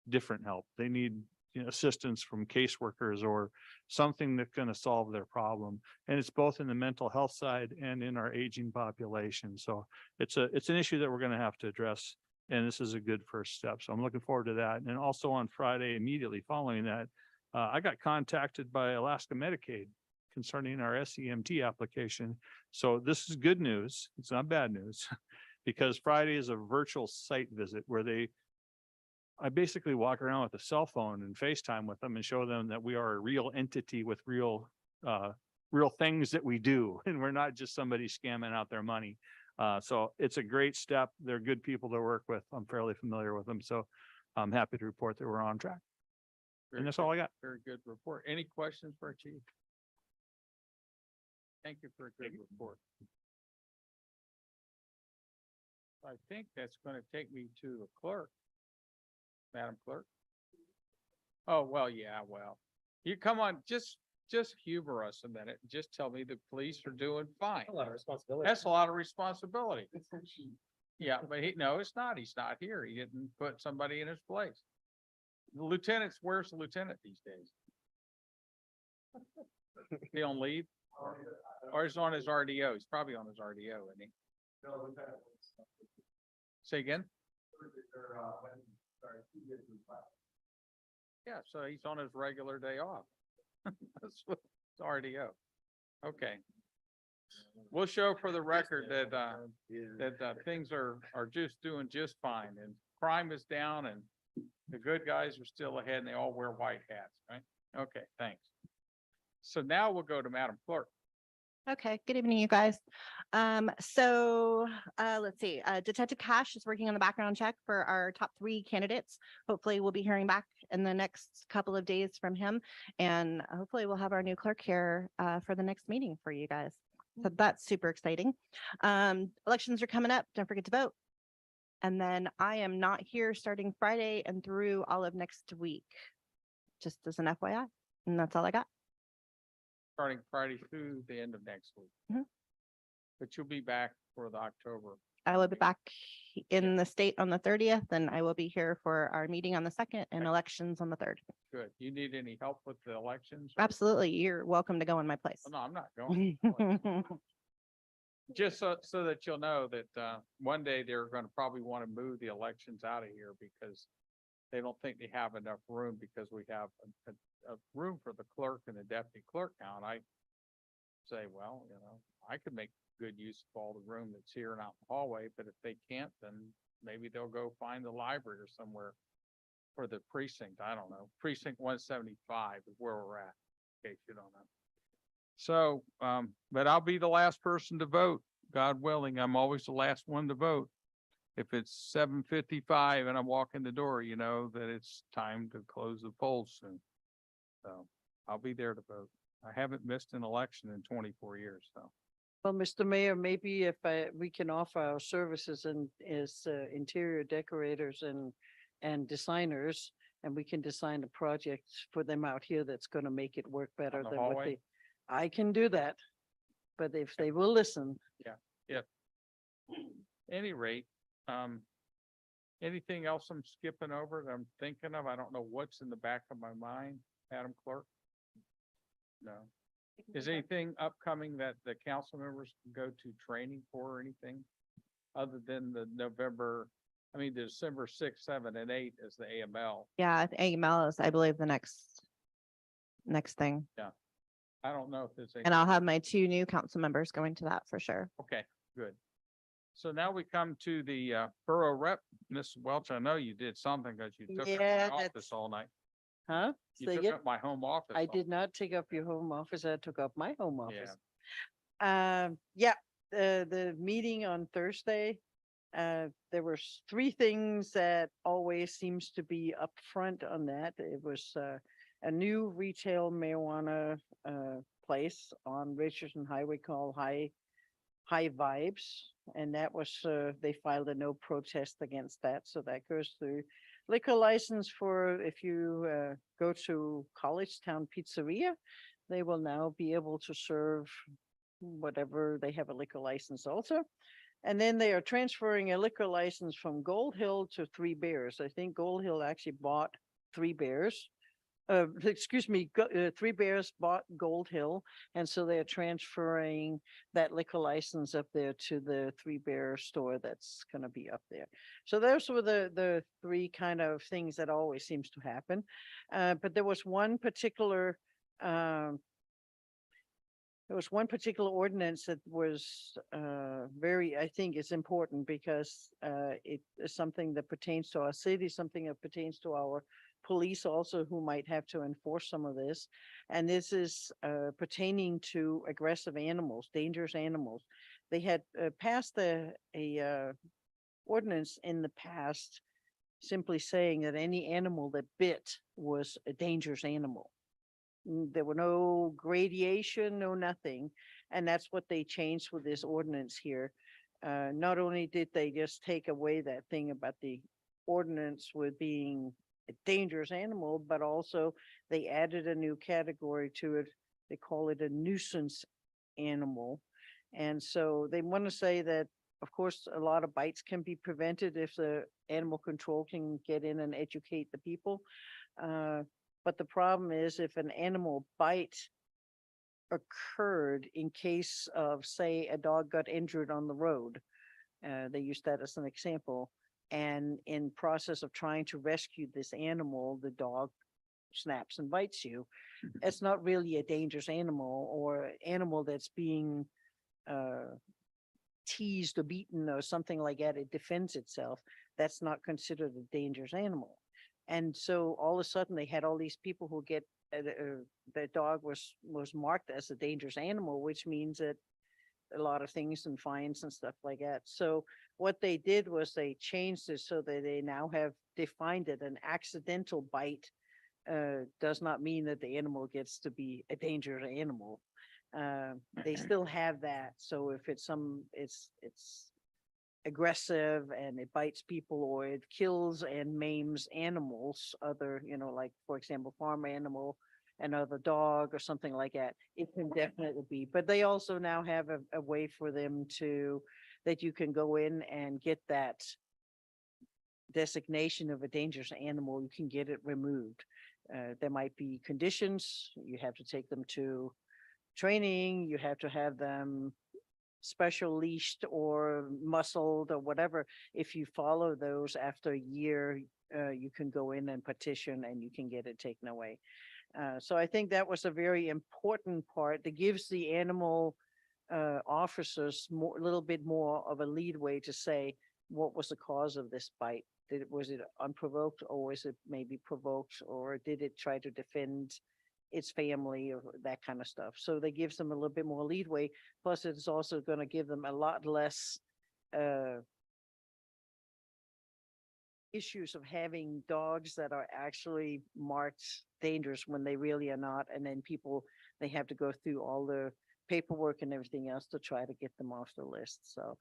different help. They need assistance from caseworkers or something that's going to solve their problem. And it's both in the mental health side and in our aging population. So it's an issue that we're going to have to address. And this is a good first step. So I'm looking forward to that. And also on Friday, immediately following that, I got contacted by Alaska Medicaid concerning our SEMT application. So this is good news. It's not bad news because Friday is a virtual site visit where I basically walk around with a cell phone and FaceTime with them and show them that we are a real entity with real things that we do. And we're not just somebody scamming out their money. So it's a great step. They're good people to work with. I'm fairly familiar with them. So I'm happy to report that we're on track. And that's all I got. Very good report. Any questions for our chief? Thank you for a good report. I think that's going to take me to the clerk. Madam Clerk. Oh, well, yeah, well, you come on, just humor us a minute. And just tell me the police are doing fine. A lot of responsibility. That's a lot of responsibility. Yeah, but it's not. He's not here. He didn't put somebody in his place. The lieutenant's, where's the lieutenant these days? He on leave? Or he's on his RDO? He's probably on his RDO, isn't he? Say again? Yeah, so he's on his regular day off. That's what it's RDO. Okay. We'll show for the record that things are just doing just fine, and crime is down, and the good guys are still ahead, and they all wear white hats, right? Okay, thanks. So now we'll go to Madam Clerk. Okay, good evening, you guys. Let's see, Detective Cash is working on the background check for our top 3 candidates. Hopefully we'll be hearing back in the next couple of days from him. And hopefully we'll have our new clerk here for the next meeting for you guys. So that's super exciting. Elections are coming up. Don't forget to vote. And then I am not here starting Friday and through all of next week, just as an FYI. And that's all I got. Starting Friday through the end of next week. Mhm. But you'll be back for the October. I will be back in the state on the 30th, and I will be here for our meeting on the 2nd and elections on the 3rd. Good. You need any help with the elections? or- Absolutely. You're welcome to go in my place. Oh, no, I'm not going. Just so that you'll know that one day they're going to probably want to move the elections out of here because they don't think they have enough room because we have a room for the clerk and the deputy clerk now. And I say, well, I could make good use of all the room that's here and out in the hallway, but if they can't, then maybe they'll go find the library or somewhere for the precinct. I don't know. Precinct 175 is where we're at, in case you don't know. So, but I'll be the last person to vote, God willing. I'm always the last one to vote. If it's 7:55 and I walk in the door, you know that it's time to close the polls soon. So I'll be there to vote. I haven't missed an election in 24 years, so. Well, Mr. Mayor, maybe if we can offer our services and as interior decorators and designers, and we can design a project for them out here that's gonna make it work better the than what hallway? I can do that. But if they will listen, Any rate, anything else I'm skipping over that I'm thinking of? I don't know what's in the back of my mind, Madam Clerk? No. Is anything upcoming that the council members can go to training for or anything? Other than the December 6th, 7th, and 8th is the AML. Yeah, AML is, I believe, the next thing. I don't know if there's. And I'll have my 2 new council members going to that for sure. Okay, good. So now we come to the borough rep, Ms. Welch. I know you did something because you took up Yeah, my office that's- all night. huh? You Say took again? up my home office. I all- did not take up your home office. I took up my home office. Yeah, The meeting on Thursday, there were 3 things that always seems to be upfront on that. It was, a new retail marijuana, place on Richardson Highway called High Vibes. And that was, they filed a no protest against that. So that goes through. Liquor license for if you, go to College Town Pizzeria, they will now be able to serve whatever, they have a liquor license also. And then they are transferring a liquor license from Gold Hill to Three Bears. I think Gold Hill actually bought Three Bears. Three Bears bought Gold Hill, and so they're transferring that liquor license up there to the Three Bear store that's gonna be up there. So those were the 3 kind of things that always seems to happen. But there was one particular, ordinance that was very, I think is important because it is something that pertains to our city, something that pertains to our police also who might have to enforce some of this. And this is pertaining to aggressive animals, dangerous animals. They had passed a ordinance in the past simply saying that any animal that bit was a dangerous animal. There were no gradation, no nothing. And that's what they changed with this ordinance here. Not only did they just take away that thing about the ordinance with being a dangerous animal, but also they added a new category to it. They call it a nuisance animal. And so they want to say that, of course, a lot of bites can be prevented if the animal control can get in and educate the people. But the problem is if an animal bite occurred in case of, say, a dog got injured on the road, they used that as an example. And in process of trying to rescue this animal, the dog snaps and bites you. It's not really a dangerous animal or animal that's being teased or beaten or something like that. It defends itself. That's not considered a dangerous animal. And so all of a sudden they had all these people who get the dog was marked as a dangerous animal, which means that a lot of things and fines and stuff like that. So what they did was they changed it so that they now have defined it. An accidental bite does not mean that the animal gets to be a dangerous animal. They still have that. So if it's it's aggressive and it bites people or it kills and maims animals, other, like, for example, farm animal, another dog or something like that, it can definitely be. But they also now have a way for them that you can go in and get that designation of a dangerous animal. You can get it removed. There might be conditions. You have to take them to training. You have to have them special leashed or muscled or whatever. If you follow those after a year, you can go in and petition and you can get it taken away. So I think that was a very important part that gives the animal officers a little bit more of a leadway to say, what was the cause of this bite? Was it unprovoked or was it maybe provoked, or did it try to defend its family or that kind of stuff? So that gives them a little bit more leadway. Plus, it's also going to give them a lot less issues of having dogs that are actually marked dangerous when they really are not. And then they have to go through all the paperwork and everything else to try to get them off the list. So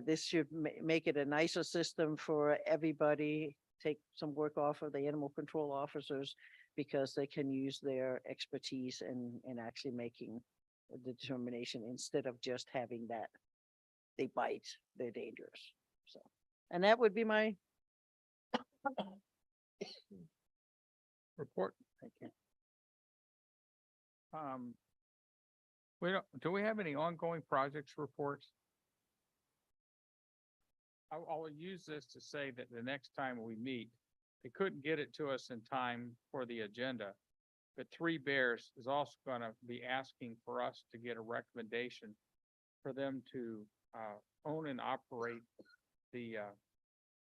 this should make it a nicer system for everybody, take some work off of the animal control officers, because they can use their expertise in actually making the determination instead of just having that they bite, they're dangerous. So, and that would be my Report. thank you. Do we have any ongoing projects reports? I'll use this to say that the next time we meet, they couldn't get it to us in time for the agenda. But Three Bears is also gonna be asking for us to get a recommendation for them to own and operate the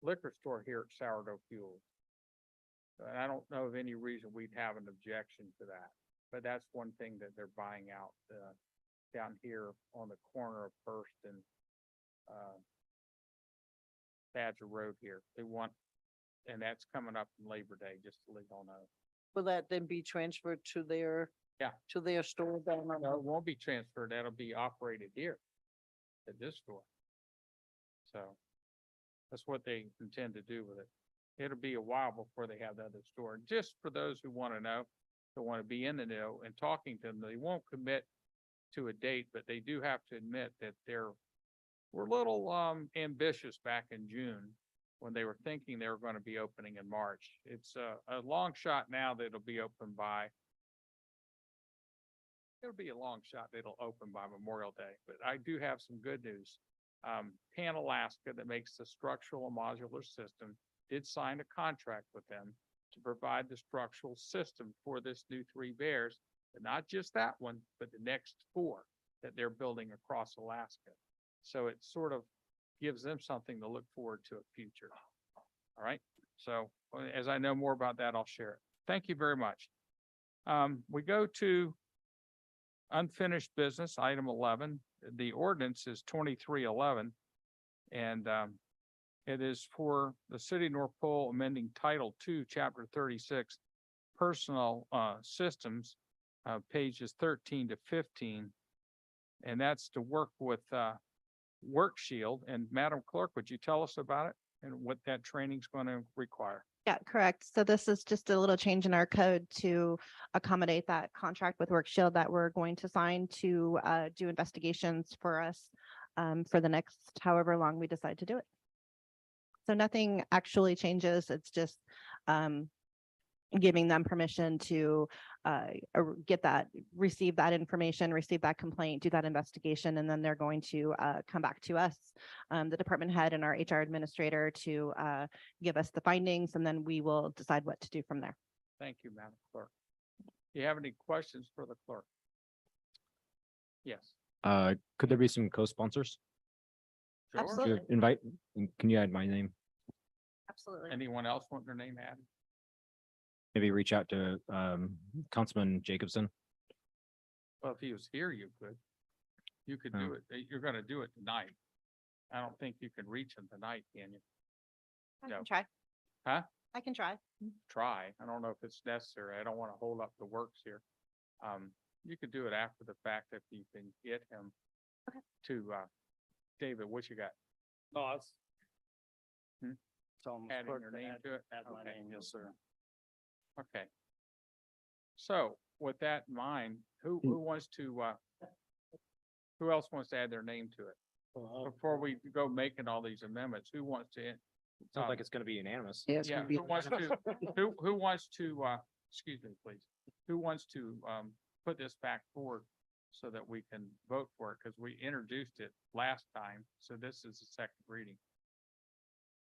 liquor store here at Sourdough Fuel. And I don't know of any reason we'd have an objection to that, but that's one thing that they're buying out down here on the corner of First and Badger Road here. They want, and that's coming up in Labor Day, just to let y'all know. Will that then be transferred to their? Yeah. To their store down on? No, it won't be transferred. That'll be operated here at this store. So that's what they intend to do with it. It'll be a while before they have the other store. Just for those who want to know, who want to be in the know and talking to them, they won't commit to a date, but they do have to admit that we're a little ambitious back in June when they were thinking they were going to be opening in March. It's a long shot now that it'll be open by. It'll be a long shot that it'll open by Memorial Day, but I do have some good news. Pan Alaska, that makes the structural and modular system, did sign a contract with them to provide the structural system for this new Three Bears, but not just that one, but the next 4 that they're building across Alaska. So it sort of gives them something to look forward to a future. All right. So as I know more about that, I'll share it. Thank you very much. We go to unfinished business, item 11. The ordinance is 2311. And it is for the city of North Pole amending Title II, Chapter 36, Personal Systems, pages 13 to 15. And that's to work with WorkShield. And Madam Clerk, would you tell us about it and what that training is going to require? Yeah, correct. So this is just a little change in our code to accommodate that contract with WorkShield that we're going to sign to do investigations for us for the next however long we decide to do it. So nothing actually changes. It's just giving them permission to receive that information, receive that complaint, do that investigation, and then they're going to come back to us, the department head and our HR administrator, to give us the findings, and then we will decide what to do from there. Thank you, Madam Clerk. Do you have any questions for the clerk? Yes. Could there be some co-sponsors? Sure. Absolutely. Could you invite, can you add my name? Absolutely. Anyone else want their name added? Maybe reach out to Councilman Jacobson. Well, if he was here, you could. You could do it. You're gonna do it tonight. I don't think you can reach him tonight, can you? I No. can try. Huh? I can try. Try. I don't know if it's necessary. I don't want to hold up the works here. You could do it after the fact if you can get him Okay. to, David, what you got? No, it's. Hmm? Tell them Adding clerk your to name to it? Add my Okay. name, yes, sir. Okay. So with that in mind, who wants to, who else wants to add their name to it? Before we go making all these amendments, who wants to? Sounds like it's gonna be unanimous. Yeah, it's Yeah, gonna be. who wants to, who wants to, excuse me, please, who wants to, put this back forward so that we can vote for it? Because we introduced it last time, so this is the second reading.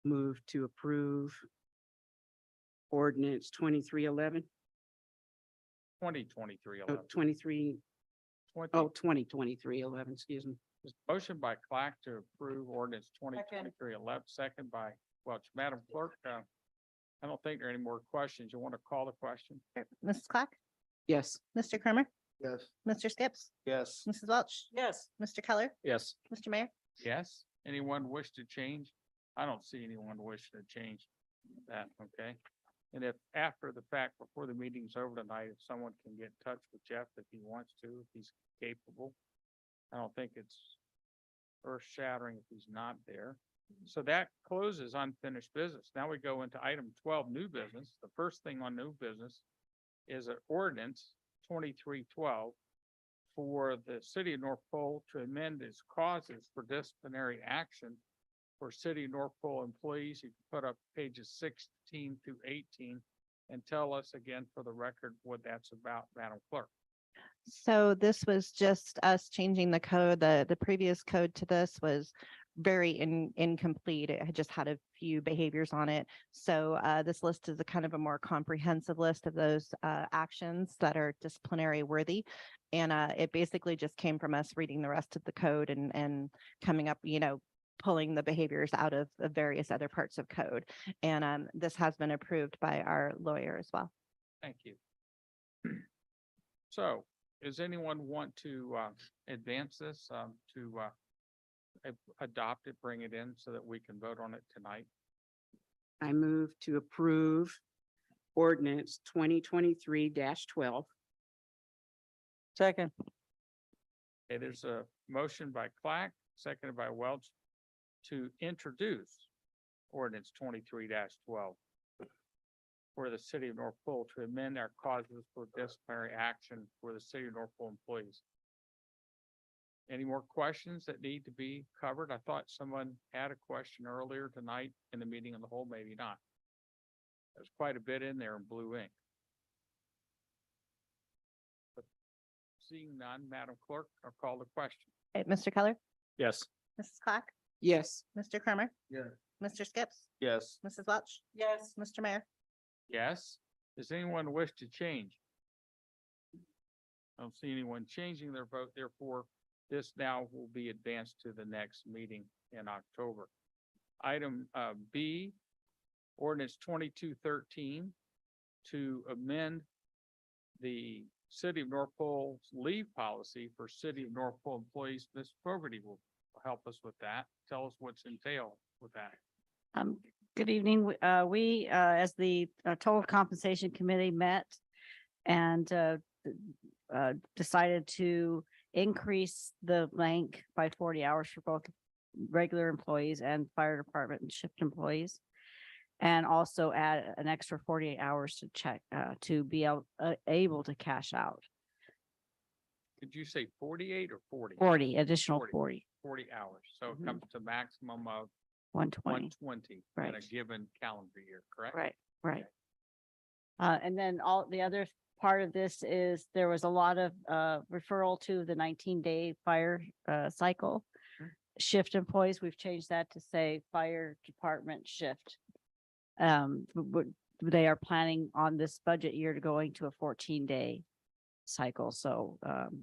Move to approve ordinance 2311, 2023 oh, 11. 23, oh, 202311, excuse me. There's a motion by Clack to approve ordinance 2023-11, second by Welch. Madam Clerk, I don't think there are any more questions. You want to call the question? Sure. Mrs. Clack, Yes. Mr. Kromer, Yes. Mr. Skips, Yes. Mrs. Welch, Yes. Mr. Keller, Yes. Mr. Mayor. Yes. Anyone wish to change? I don't see anyone wish to change that, okay? And if after the fact, before the meeting's over tonight, if someone can get in touch with Jeff if he wants to, if he's capable. I don't think it's earth shattering if he's not there. So that closes unfinished business. Now we go into item 12, new business. The first thing on new business is an ordinance 2312 for the city of North Pole to amend its causes for disciplinary action for city of North Pole employees. You can put up pages 16 through 18 and tell us again for the record what that's about, Madam Clerk. So this was just us changing the code. The previous code to this was very incomplete. It had just had a few behaviors on it. So this list is a kind of a more comprehensive list of those actions that are disciplinary worthy. And it basically just came from us reading the rest of the code and coming up, pulling the behaviors out of various other parts of code. And this has been approved by our lawyer as well. Thank you. So, does anyone want to advance this to adopt it, bring it in so that we can vote on it tonight? I move to approve ordinance 2023-12. Second. Okay, there's a motion by Clack, seconded by Welch to introduce ordinance 23-12 for the city of North Pole to amend our causes for disciplinary action for the city of North Pole employees. Any more questions that need to be covered? I thought someone had a question earlier tonight in the meeting of the whole, maybe not. There's quite a bit in there in blue ink. But seeing none, Madam Clerk, I'll call the question. Okay, Mr. Keller, Yes. Mrs. Clack, Yes. Mr. Kromer, Yes. Mr. Skips, Yes. Mrs. Welch, Yes. Mr. Mayor. Yes. Does anyone wish to change? I don't see anyone changing their vote. Therefore, this now will be advanced to the next meeting in October. Item B, ordinance 2213 to amend the city of North Pole's leave policy for city of North Pole employees. Ms. Fogarty will help us with that. Tell us what's entailed with that. Good evening. We, as the Total Compensation Committee met and decided to increase the length by 40 hours for both regular employees and fire department and shift employees. And also add an extra 48 hours to check, to be able to cash out. Did you say 48 or 40? 40, additional 40. 40, 40 hours. So it Mhm. comes to maximum of 120. 120 in a Right. given calendar year, correct? Right, right. And then all the other part of this is there was a lot of referral to the 19-day fire cycle. Shift employees, we've changed that to say fire department shift. They are planning on this budget year to going to a 14-day cycle. So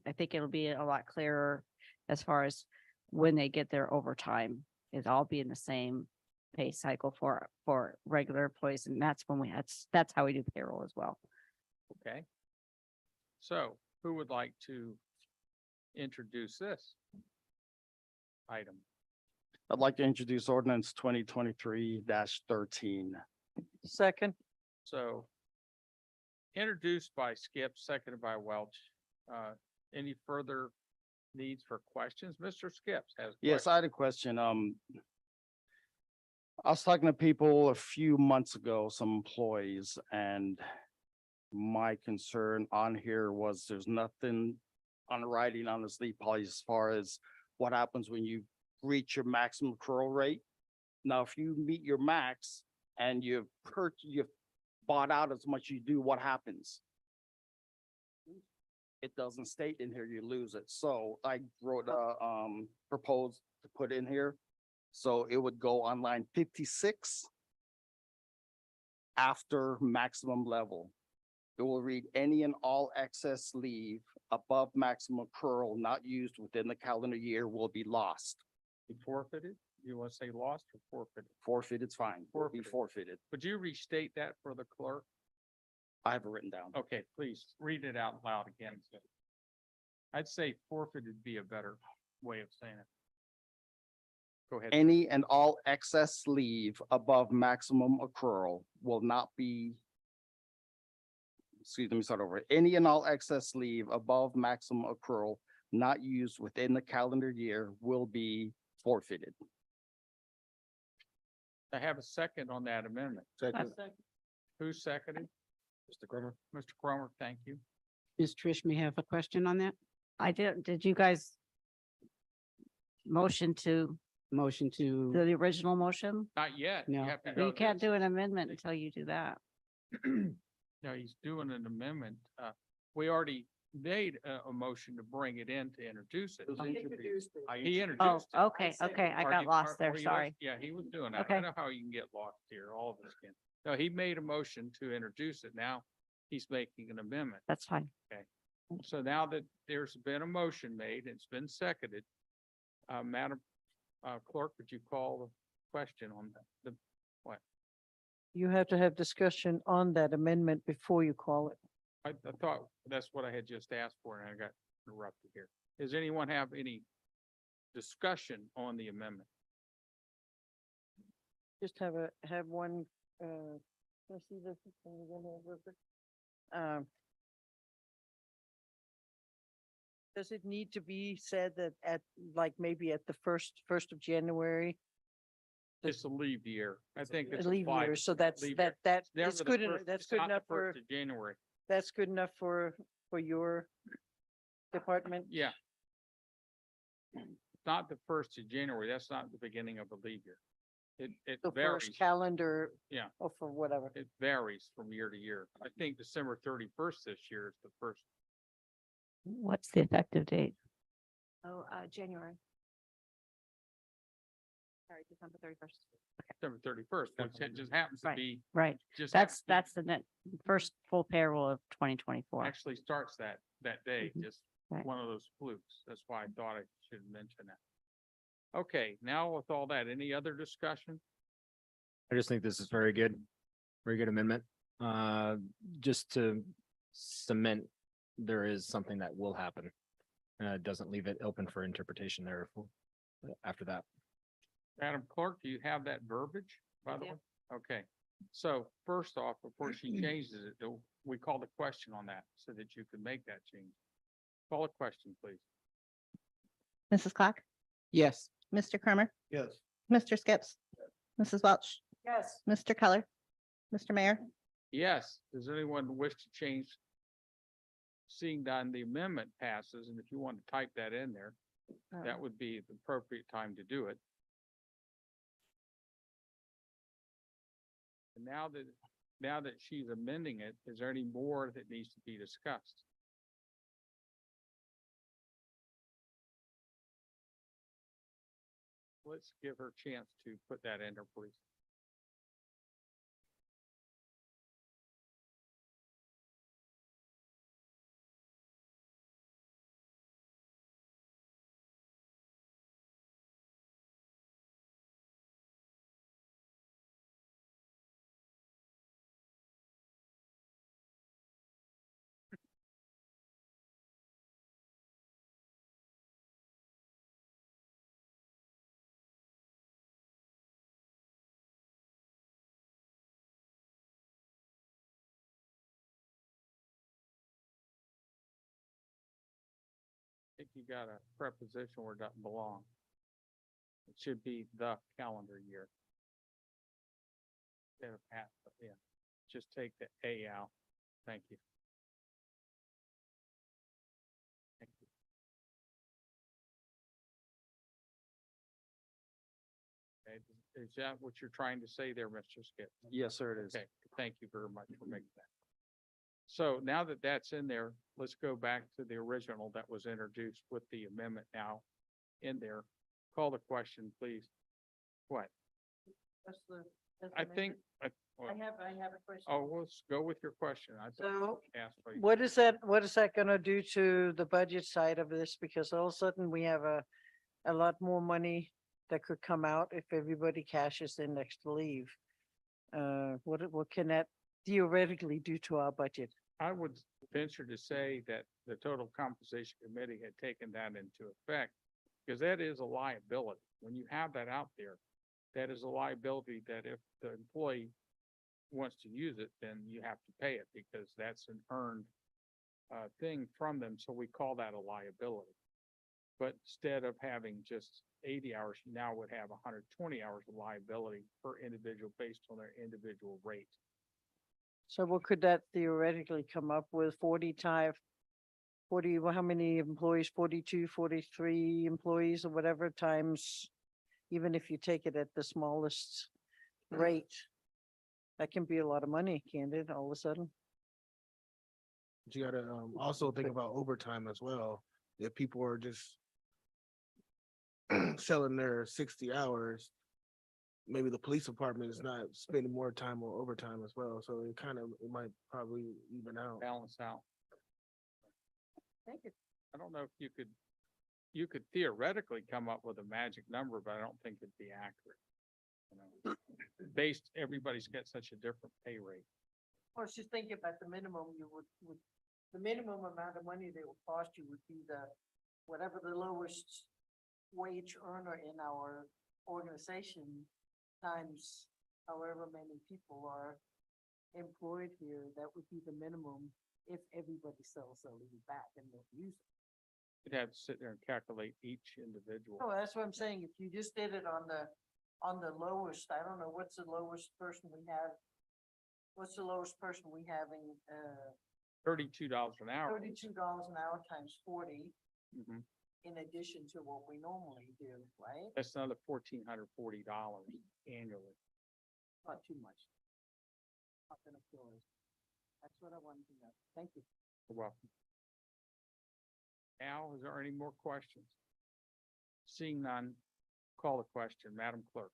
I think it'll be a lot clearer as far as when they get their overtime. It'll all be in the same pay cycle for regular employees, and that's when that's how we do payroll as well. Okay. So who would like to introduce this item? I'd like to introduce ordinance 2023-13. Second. So introduced by Skip, seconded by Welch. Any further needs for questions? Mr. Skips has. a Yes, question. I had a question. I was talking to people a few months ago, some employees, and my concern on here was there's nothing on writing on this leave policy as far as what happens when you reach your maximum accrual rate. Now, if you meet your max and you've bought out as much as you do, what happens? It doesn't state in here, you lose it. So I wrote proposed to put in here. So it would go on line 56 after maximum level. It will read any and all excess leave above maximum accrual not used within the calendar year will be lost. Be forfeited? You want to say lost or forfeited? Forfeited, fine, will be Forfeited. forfeited. Would you restate that for the clerk? I have it written down. Okay, please read it out loud again. I'd say forfeited would be a better way of saying it. Go ahead. Any and all excess leave above maximum accrual will not be. Excuse me, let me start over. Any and all excess leave above maximum accrual not used within the calendar year will be forfeited. I have a second on that amendment. Second. Who seconded? Mr. Cromer? Mr. Cromer, thank you. Ms. Trish may have a question on that. did you guys motion to Motion to, the original motion? Not yet. You No. have to go You can't to- do an amendment until you do that. No, he's doing an amendment. We already made a motion to bring it in to introduce it. He Oh, introduced it. okay, okay, I Are got you- lost are there, you sorry. Yeah, he was doing that. I Okay. know how you can get lost here. All of us can. No, he made a motion to introduce it. Now he's making an amendment. That's fine. So now that there's been a motion made, it's been seconded. Madam Clerk, would you call the question on the, You have to have discussion on that amendment before you call it. I thought that's what I had just asked for and I got interrupted here. Does anyone have any discussion on the amendment? Just have one, let's see this. Does it need to be said that at, like, maybe at the first of January? It's a leave year. I think it's Leave applied. year, so that's, leave year. that, Never it's the good, first- that's it's good not the enough for, 1st of January. that's good enough for your department? Yeah. Not the 1st of January. That's not the beginning of a leave year. It The varies. first calendar. Yeah. Or for whatever. It varies from year to year. I think December 31st this year is the first. What's the effective date? Oh, January. Sorry, December 31st. December 31st, which it just happens to Right. be, Right, just. happens that's to the net, first full payroll of 2024. Actually starts that day, Mhm. just Right. one of those flukes. That's why I thought I should mention that. Okay, now with all that, any other discussion? I just think this is very good amendment. Just to cement, there is something that will happen. It doesn't leave it open for interpretation there after that. Madam Clerk, do you have that verbiage, by the do. way? Okay, so first off, before she changes it, we call the question on that so that you can make that change. Call a question, please. Mrs. Clark, yes. Mr. Cromer, Yes. Mr. Skips, Mrs. Welch, Yes. Mr. Keller, Mr. Mayor. Yes, does anyone wish to change? Seeing done, the amendment passes, and if you want to type that in there, that would be the appropriate time to do it. And now that she's amending it, is there any more that needs to be discussed? Let's give her a chance to put that in there, please. I think you got a preposition where it doesn't belong. It should be the calendar year. Instead of at, but yeah, just take the A out. Thank you. Thank you. Okay, is that what you're trying to say there, Mr. Skip? Yes, sir, it is. Okay, thank you very much for making that. So now that that's in there, let's go back to the original that was introduced with the amendment now in there. Call the question, please. What? I think, well, I have a question. oh, let's go with your question. I thought So asked by- what is that gonna do to the budget side of this? Because all of a sudden we have a lot more money that could come out if everybody cashes in extra leave. What can that theoretically do to our budget? I would venture to say that the total compensation committee had taken that into effect, because that is a liability. When you have that out there, that is a liability that if the employee wants to use it, then you have to pay it because that's an earned thing from them. So we call that a liability. But instead of having just 80 hours, you now would have 120 hours of liability per individual based on their individual rate. So what could that theoretically come up with 40, well, how many employees, 42, 43 employees or whatever times, even if you take it at the smallest rate, that can be a lot of money, can't it, all of a sudden? But you gotta also think about overtime as well. If people are just selling their 60 hours, maybe the police department is not spending more time on overtime as well. So it might probably even out. Balance out. Thank you. I don't know if you could theoretically come up with a magic number, but I don't think it'd be accurate. You know, based, everybody's got such a different pay rate. I was just thinking about the minimum you would, the minimum amount of money that would cost you would be whatever the lowest wage earner in our organization times however many people are employed here, that would be the minimum if everybody sells their leave back and don't use it. You'd have to sit there and calculate each individual. No, that's what I'm saying. If you just did it on the lowest, I don't know, what's the lowest person we have? What's the lowest person we have in, $32 an hour. $32 an hour times 40, Mhm. in addition to what we normally do, right? That's another $1,440 annually. Not too much. Not gonna kill us. That's what I wanted to know. Thank you. You're welcome. Al, is there any more questions? Seeing none, call the question, Madam Clerk.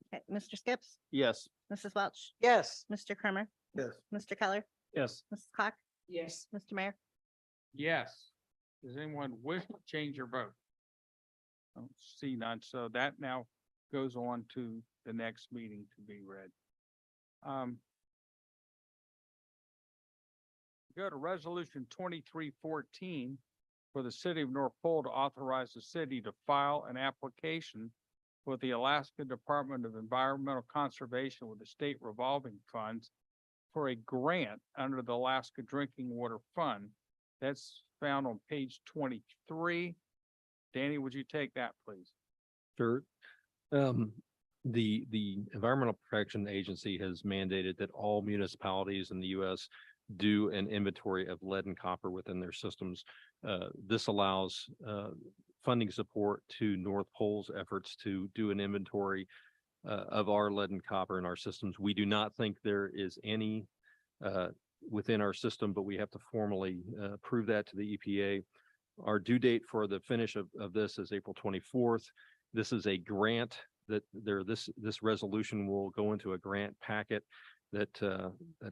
Okay, Mr. Skips, Yes. Mrs. Welch, Yes. Mr. Crimmer, Yes. Mr. Keller, Yes. Mrs. Clock, Yes. Mr. Mayor. Yes. Does anyone wish to change their vote? Don't see none, so that now goes on to the next meeting to be read. Go to resolution 2314 for the city of North Pole to authorize the city to file an application with the Alaska Department of Environmental Conservation with the state revolving funds for a grant under the Alaska Drinking Water Fund. That's found on page 23. Danny, would you take that, please? Sure. The Environmental Protection Agency has mandated that all municipalities in the US do an inventory of lead and copper within their systems. This allows funding support to North Pole's efforts to do an inventory of our lead and copper in our systems. We do not think there is any within our system, but we have to formally prove that to the EPA. Our due date for the finish of this is April 24th. This is a grant that this resolution will go into a grant packet that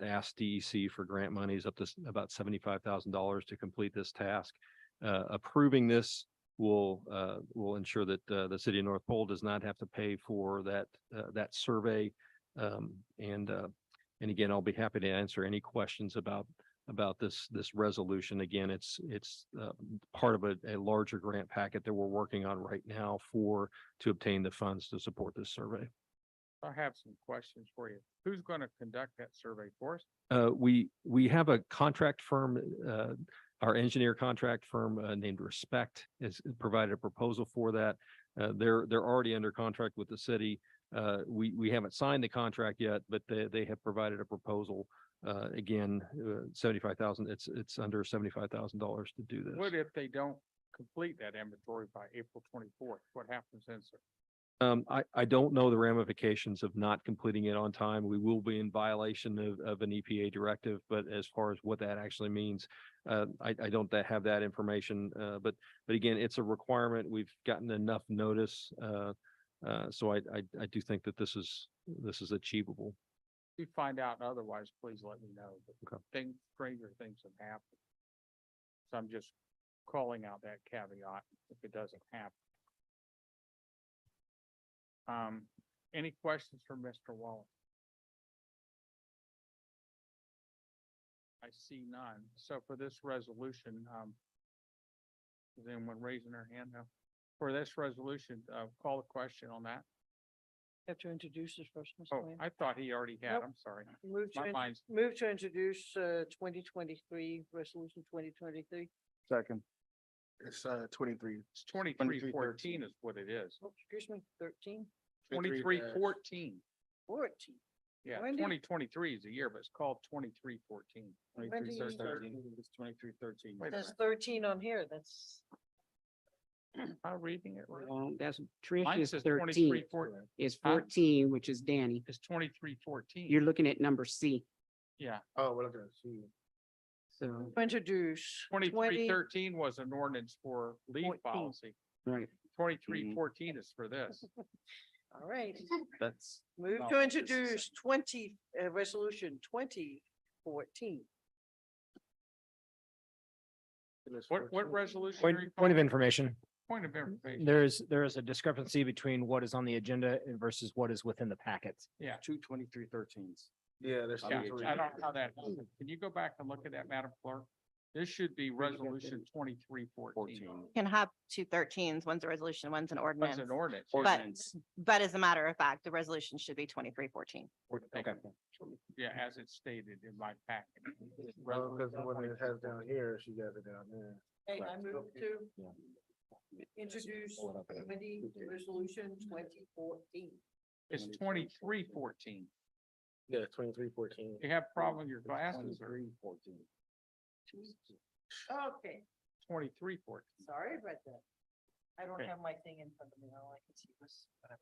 asks DEC for grant monies up to about $75,000 to complete this task. Approving this will ensure that the city of North Pole does not have to pay for that survey. And again, I'll be happy to answer any questions about this resolution. Again, it's part of a larger grant packet that we're working on right now to obtain the funds to support this survey. I have some questions for you. Who's going to conduct that survey for us? We have a contract firm, our engineer contract firm named Respect has provided a proposal for that. They're already under contract with the city. We haven't signed the contract yet, but they have provided a proposal. Again, 75,000. It's under $75,000 to do this. What if they don't complete that inventory by April 24th? What happens then, sir? I don't know the ramifications of not completing it on time. We will be in violation of an EPA directive, but as far as what that actually means, I don't have that information. But again, it's a requirement. We've gotten enough notice So I do think that this is achievable. If you find out otherwise, please let me know. But Okay. stranger things have happened. So I'm just calling out that caveat if it doesn't happen. Any questions for Mr. Wallace? I see none. So for this resolution, is anyone raising their hand now? For this resolution, call the question on that. Have to introduce this first, Mr. Oh, Mayor. I thought he already had. Nope. I'm sorry. Move My mind's, move to introduce, 2023, resolution 2023. Second. It's 23. it's 2314 is what it is. Oh, excuse me, 13, 2314. 14. Yeah, Wendy? 2023 is a year, but it's called 2314. Wendy, It's 2313. Wait a There's minute. 13 on here. That's, Am I reading it right? That's Trish Mine is says 13. 2314. It's Huh? 14, which is Danny. It's 2314. You're looking at number C. Yeah, Oh, we're looking at C. So, introduce 2313 was an ordinance for leave 14. policy. right. 2314 is for this. All right, That's. move No, to this is- introduce resolution 2014. What resolution? Point, are you point of calling? information. Point of information. There is a discrepancy between what is on the agenda versus what is within the packets. Yeah, 22313s. Yeah, there's. yeah, two. I don't know how that happened. Can you go back and look at that, Madam Clerk? This should be resolution 2314. You can have two 13s. One's a resolution, one's an That's ordinance. an ordinance. But, Ordinance. but as a matter of fact, the resolution should be 2314. Okay. Yeah, as it's stated in my packet. Well, because the one that it has down here, she got it down there. Hey, I move to introduce committee resolution 2014. It's 2314. Yeah, 2314. You have a problem with your glasses or 2314. Okay, 2314? sorry about that. I don't Okay. have my thing in front of me. All I can see was whatever.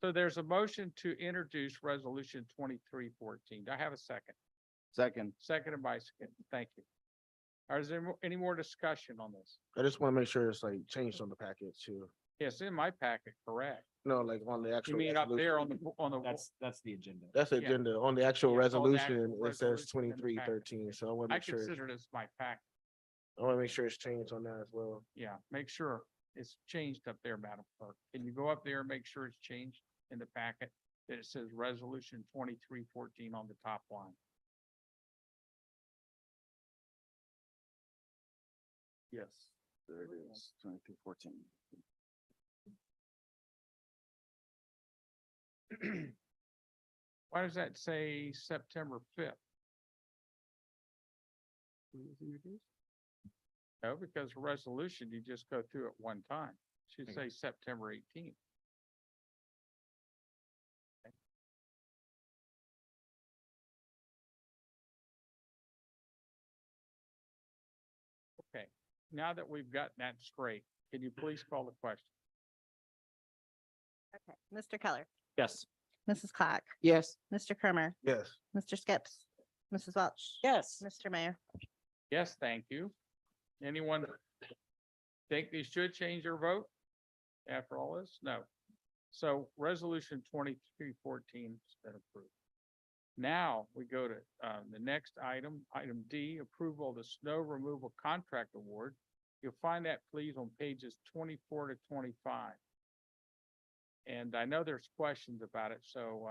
So there's a motion to introduce resolution 2314. Do I have a second? Second. Second by Skip. Thank you. Is there any more discussion on this? I just want to make sure it's like changed on the packet too. Yes, in my packet, correct. No, like on the actual. You mean up there on resolution. the, That's the agenda. That's the yeah. agenda. On the actual Yeah, on the actual resolution, it says resolution in the packet. 2313. So I want to I make sure, consider this my packet. I want to make sure it's changed on that as well. Yeah, make sure it's changed up there, Madam Clerk. Can you go up there and make sure it's changed in the packet? That it says resolution 2314 on the top line. Yes, there it is, 2314. Why does that say September 5th? No, because a resolution, you just go through it one time. Should say September 18th. Okay, now that we've gotten that straight, can you please call the question? Okay, Mr. Keller, Yes. Mrs. Clack, Yes. Mr. Kermer, Yes. Mr. Skips, Mrs. Welch. Yes. Mr. Mayor. Yes, thank you. Anyone think they should change their vote after all this? No. So resolution 2314 has been approved. Now we go to the next item, item D, approval of the snow removal contract award. You'll find that please on pages 24 to 25. And I know there's questions about it, so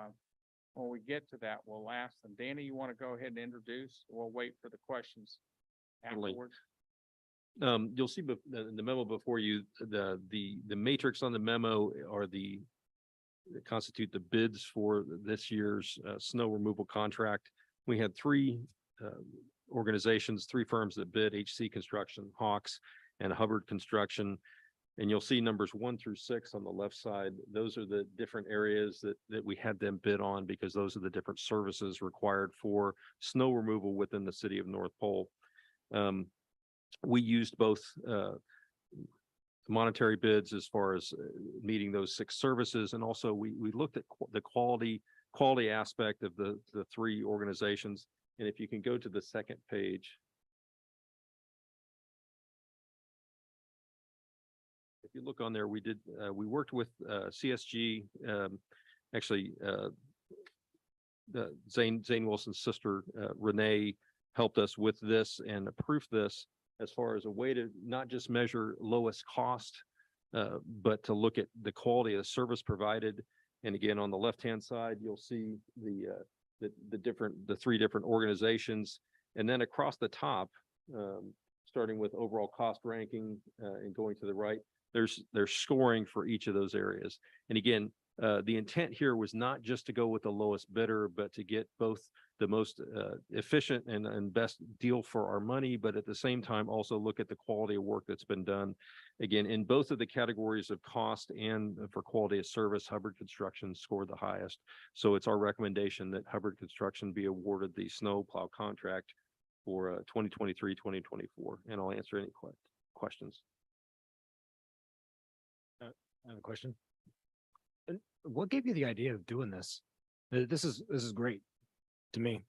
when we get to that, we'll ask them. Danny, you want to go ahead and introduce? We'll wait for the questions Certainly. afterwards. You'll see the memo before you, the matrix on the memo are that constitute the bids for this year's snow removal contract. We had three organizations, three firms that bid: HC Construction, Hawks, and Hubbard Construction. And you'll see numbers 1 through 6 on the left side. Those are the different areas that we had them bid on, because those are the different services required for snow removal within the city of North Pole. We used both monetary bids as far as meeting those 6 services. And also we looked at the quality aspect of the three organizations. And if you can go to the second page. If if you look on there, we did, we worked with, CSG, actually, Zane Wilson's sister, Renee, helped us with this and approved this as far as a way to not just measure lowest cost, but to look at the quality of the service provided. And again, on the left-hand side, you'll see the three different organizations. And then across the top, starting with overall cost ranking, and going to the right, there's scoring for each of those areas. And again, the intent here was not just to go with the lowest bidder, but to get both the most efficient and best deal for our money, but at the same time also look at the quality of work that's been done. Again, in both of the categories of cost and for quality of service, Hubbard Construction scored the highest. So it's our recommendation that Hubbard Construction be awarded the snow plow contract for 2023, 2024. And I'll answer any questions. I have a question. And what gave you the idea of doing this? This is great to me.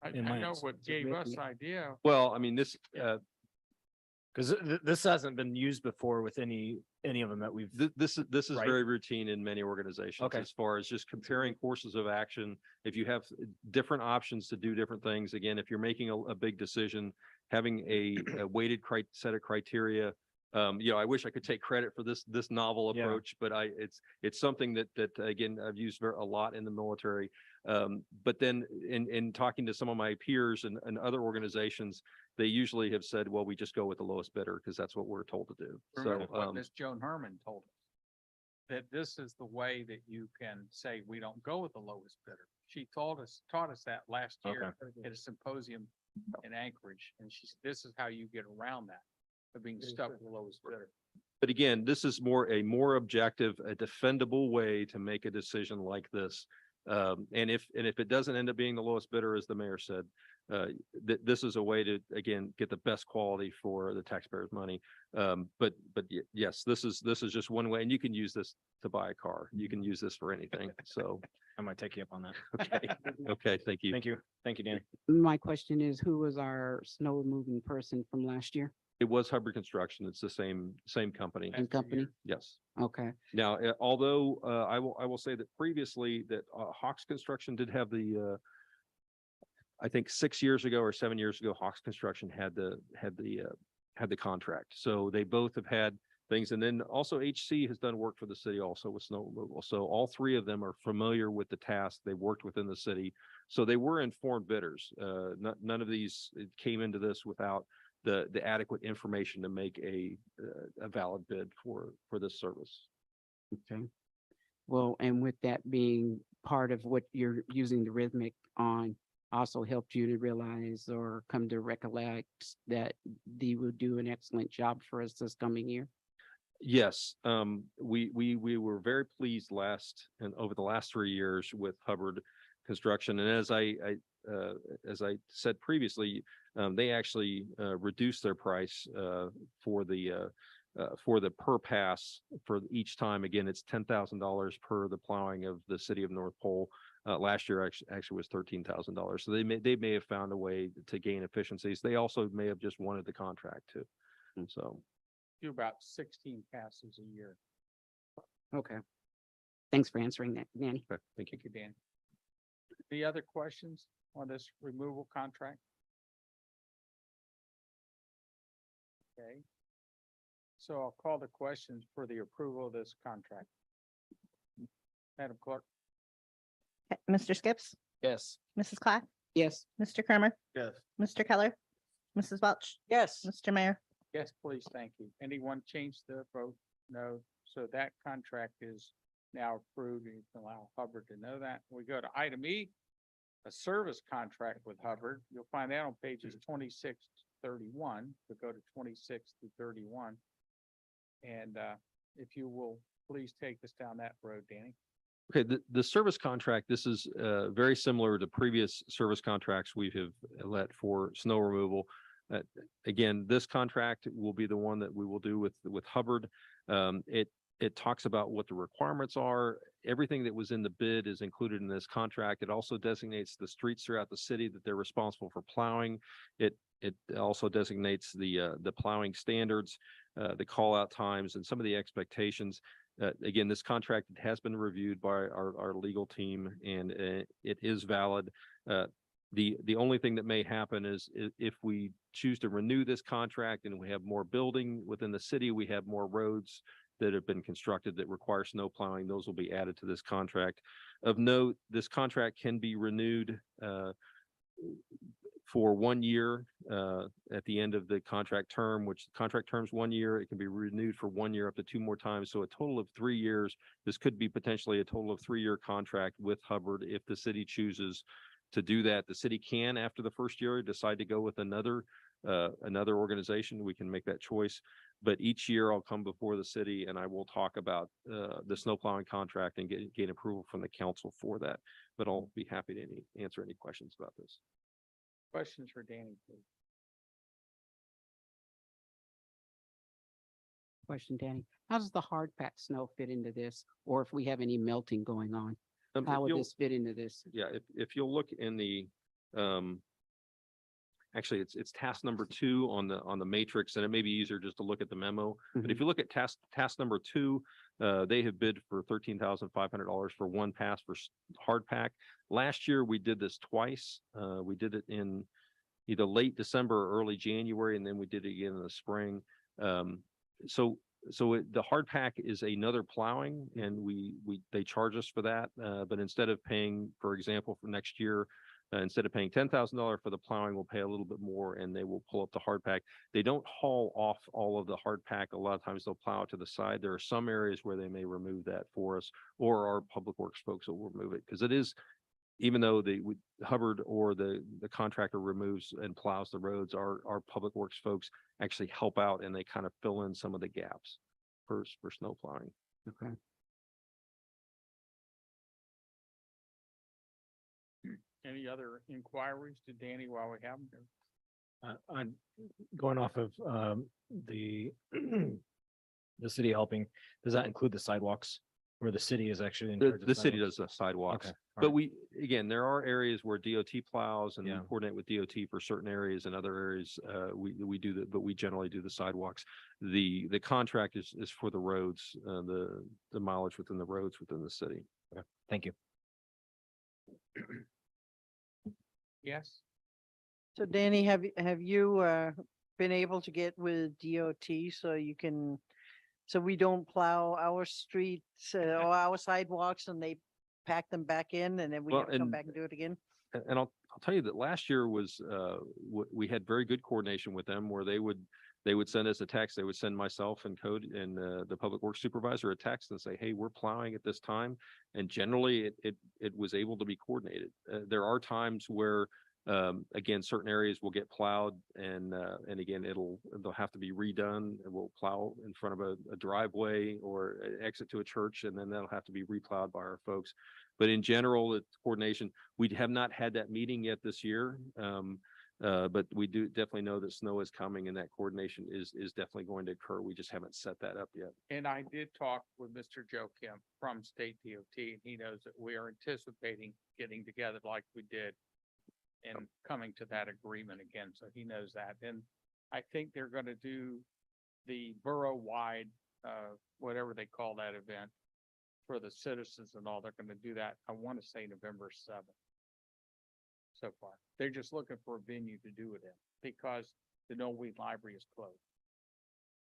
I In my know eyes. what gave us idea. Well, I mean, this, Because this hasn't been used before with any of them that we've. this is Right. very routine in many organizations Okay. as far as just comparing courses of action. If you have different options to do different things, again, if you're making a big decision, having a weighted set of criteria. I wish I could take credit for this novel Yeah. approach, but it's something that again, I've used a lot in the military. But then in talking to some of my peers and other organizations, they usually have said, well, we just go with the lowest bidder because that's what we're told to do. Remember So, what Ms. Joan Herman told us, that this is the way that you can say we don't go with the lowest bidder. She taught us that last year at a symposium in Anchorage, and this is how you get around that, of being stuck with the lowest bidder. but again, this is a more objective, a defendable way to make a decision like this. And if it doesn't end up being the lowest bidder, as the mayor said, this is a way to, again, get the best quality for the taxpayers' money. But yes, this is just one way, and you can use this to buy a car. You can use this for anything. So, I might take you up on that. okay, okay, thank you. Thank you. Thank you, Danny. My question is, who was our snow removing person from last year? It was Hubbard Construction. It's the same company. And company? Yes. Okay, Now, although I will say that previously that Hawks Construction did have I think 6 years ago or 7 years ago, Hawks Construction had the contract. So they both have had things. And then also HC has done work for the city also with snow removal. So all three of them are familiar with the task. They worked within the city. So they were informed bidders. None of these came into this without the adequate information to make a valid bid for this service. okay. Well, and with that being part of what you're using the rhythmic on, also helped you to realize or come to recollect that they will do an excellent job for us this coming year? Yes, we were very pleased over the last 3 years with Hubbard Construction. And as I said previously, they actually reduced their price for the per pass for each time. Again, it's $10,000 per the plowing of the city of North Pole. Last year actually was $13,000. So they may have found a way to gain efficiencies. They also may have just wanted the contract too. So. Do about 16 passes a year. Okay. Thanks for answering that, Danny. Okay, thank you. Thank you, Dan. Any other questions on this removal contract? Okay. So I'll call the questions for the approval of this contract. Madam Clerk? Mr. Skips, Yes. Mrs. Clack, Yes, Mr. Kramer, Yes. Mr. Keller, Mrs. Welch, Yes, Mr. Mayor. Yes, please, thank you. Anyone change the vote? No. So that contract is now approved, and you can allow Hubbard to know that. We go to item E, a service contract with Hubbard. You'll find that on pages 26 to 31. So go to 26 to 31. And if you will, please take us down that road, Danny. Okay, the service contract, this is very similar to previous service contracts we have let for snow removal. Again, this contract will be the one that we will do with Hubbard. it talks about what the requirements are. Everything that was in the bid is included in this contract. It also designates the streets throughout the city that they're responsible for plowing. It also designates the plowing standards, the call out times, and some of the expectations. Again, this contract has been reviewed by our legal team, and it is valid. The only thing that may happen is if we choose to renew this contract and we have more building within the city, we have more roads that have been constructed that require snow plowing, those will be added to this contract. Of note, this contract can be renewed for 1 year at the end of the contract term, which the contract term's 1 year. It can be renewed for 1 year up to 2 more times. So a total of 3 years. This could be potentially a total of 3-year contract with Hubbard if the city chooses to do that. The city can, after the first year, decide to go with another organization. We can make that choice. But each year I'll come before the city and I will talk about the snow plowing contract and gain approval from the council for that. But I'll be happy to answer any questions about this. Questions for Danny, please. Question, Danny. How does the hard pack snow fit into this? Or if we have any melting going on, If how would you'll- this fit into this? Yeah, if you'll look in the, actually, it's task number 2 on the matrix, and it may be easier just to look at the memo. But if you look at task number 2, they have bid for $13,500 for 1 pass for hard pack. Last year, we did this twice. We did it in either late December or early January, and then we did it again in the spring. The hard pack is another plowing, and they charge us for that. But instead of paying, for example, for next year, instead of paying $10,000 for the plowing, we'll pay a little bit more, and they will pull up the hard pack. They don't haul off all of the hard pack. A lot of times they'll plow it to the side. There are some areas where they may remove that for us, or our public works folks will remove it, because it is, even though Hubbard or the contractor removes and plows the roads, our public works folks actually help out, and they kind of fill in some of the gaps for snow plowing. Okay. Any other inquiries to Danny while we have him here? I'm going off of the the city helping. Does that include the sidewalks where the city is actually in charge of The city sidewalks? does the sidewalks. Okay, all But right. again, there are areas where DOT plows, and we Yeah. coordinate with DOT for certain areas, and other areas, we do that, but we generally do the sidewalks. The contract is for the roads, the mileage within the roads within the city. Thank you. Yes? So Danny, have you been able to get with DOT so you can, so we don't plow our streets or our sidewalks and they pack them back in and then we Well, have to come and- back and do it again? And I'll tell you that last year was, we had very good coordination with them, where they would send us a text. They would send myself and code and the public works supervisor a text and say, hey, we're plowing at this time. And generally it was able to be coordinated. There are times where, again, certain areas will get plowed, and again, they'll have to be redone, and we'll plow in front of a driveway or an exit to a church, and then that'll have to be replowed by our folks. But in general, it's coordination. We have not had that meeting yet this year. But we do definitely know that snow is coming, and that coordination is definitely going to occur. We just haven't set that up yet. And I did talk with Mr. Joe Kemp from State DOT, and he knows that we are anticipating getting together like we did and coming to that agreement again. So he knows that. And I think they're going to do the borough-wide, whatever they call that event for the citizens and all. They're going to do that, I want to say November 7th. So far, they're just looking for a venue to do it in, because the Norweed Library is closed.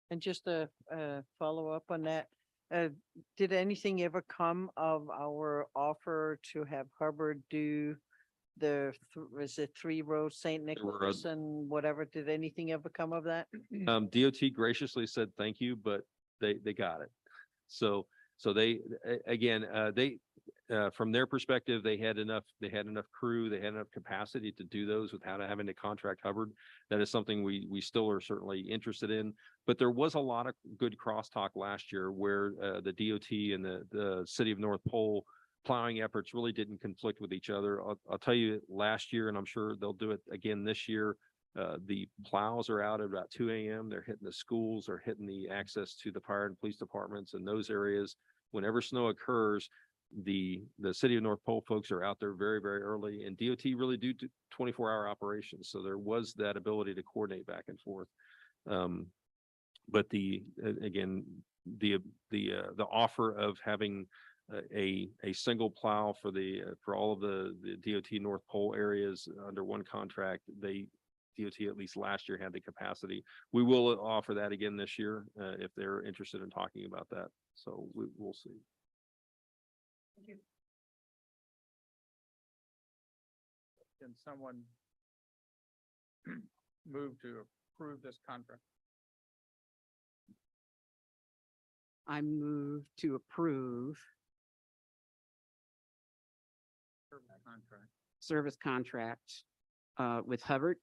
And just a follow up on that, did anything ever come of our offer to have Hubbard do was it 3 Road St. were, Nicholas and whatever? Did anything ever come of that? DOT graciously said thank you, but they got it. So they, again, from their perspective, they had enough crew, they had enough capacity to do those without having to contract Hubbard. That is something we still are certainly interested in. But there was a lot of good crosstalk last year where the DOT and the city of North Pole plowing efforts really didn't conflict with each other. I'll tell you, last year, and I'm sure they'll do it again this year, The plows are out at about 2 AM. They're hitting the schools, they're hitting the access to the fire and police departments in those areas. Whenever snow occurs, the city of North Pole folks are out there very, very early, and DOT really do 24-hour operations. So there was that ability to coordinate back and forth. But again, the offer of having a single plow for all of the DOT North Pole areas under one contract, DOT at least last year had the capacity. We will offer that again this year if they're interested in talking about that. So we'll see. Can someone move to approve this contract? I move to approve Contract. service contract with Hubbard.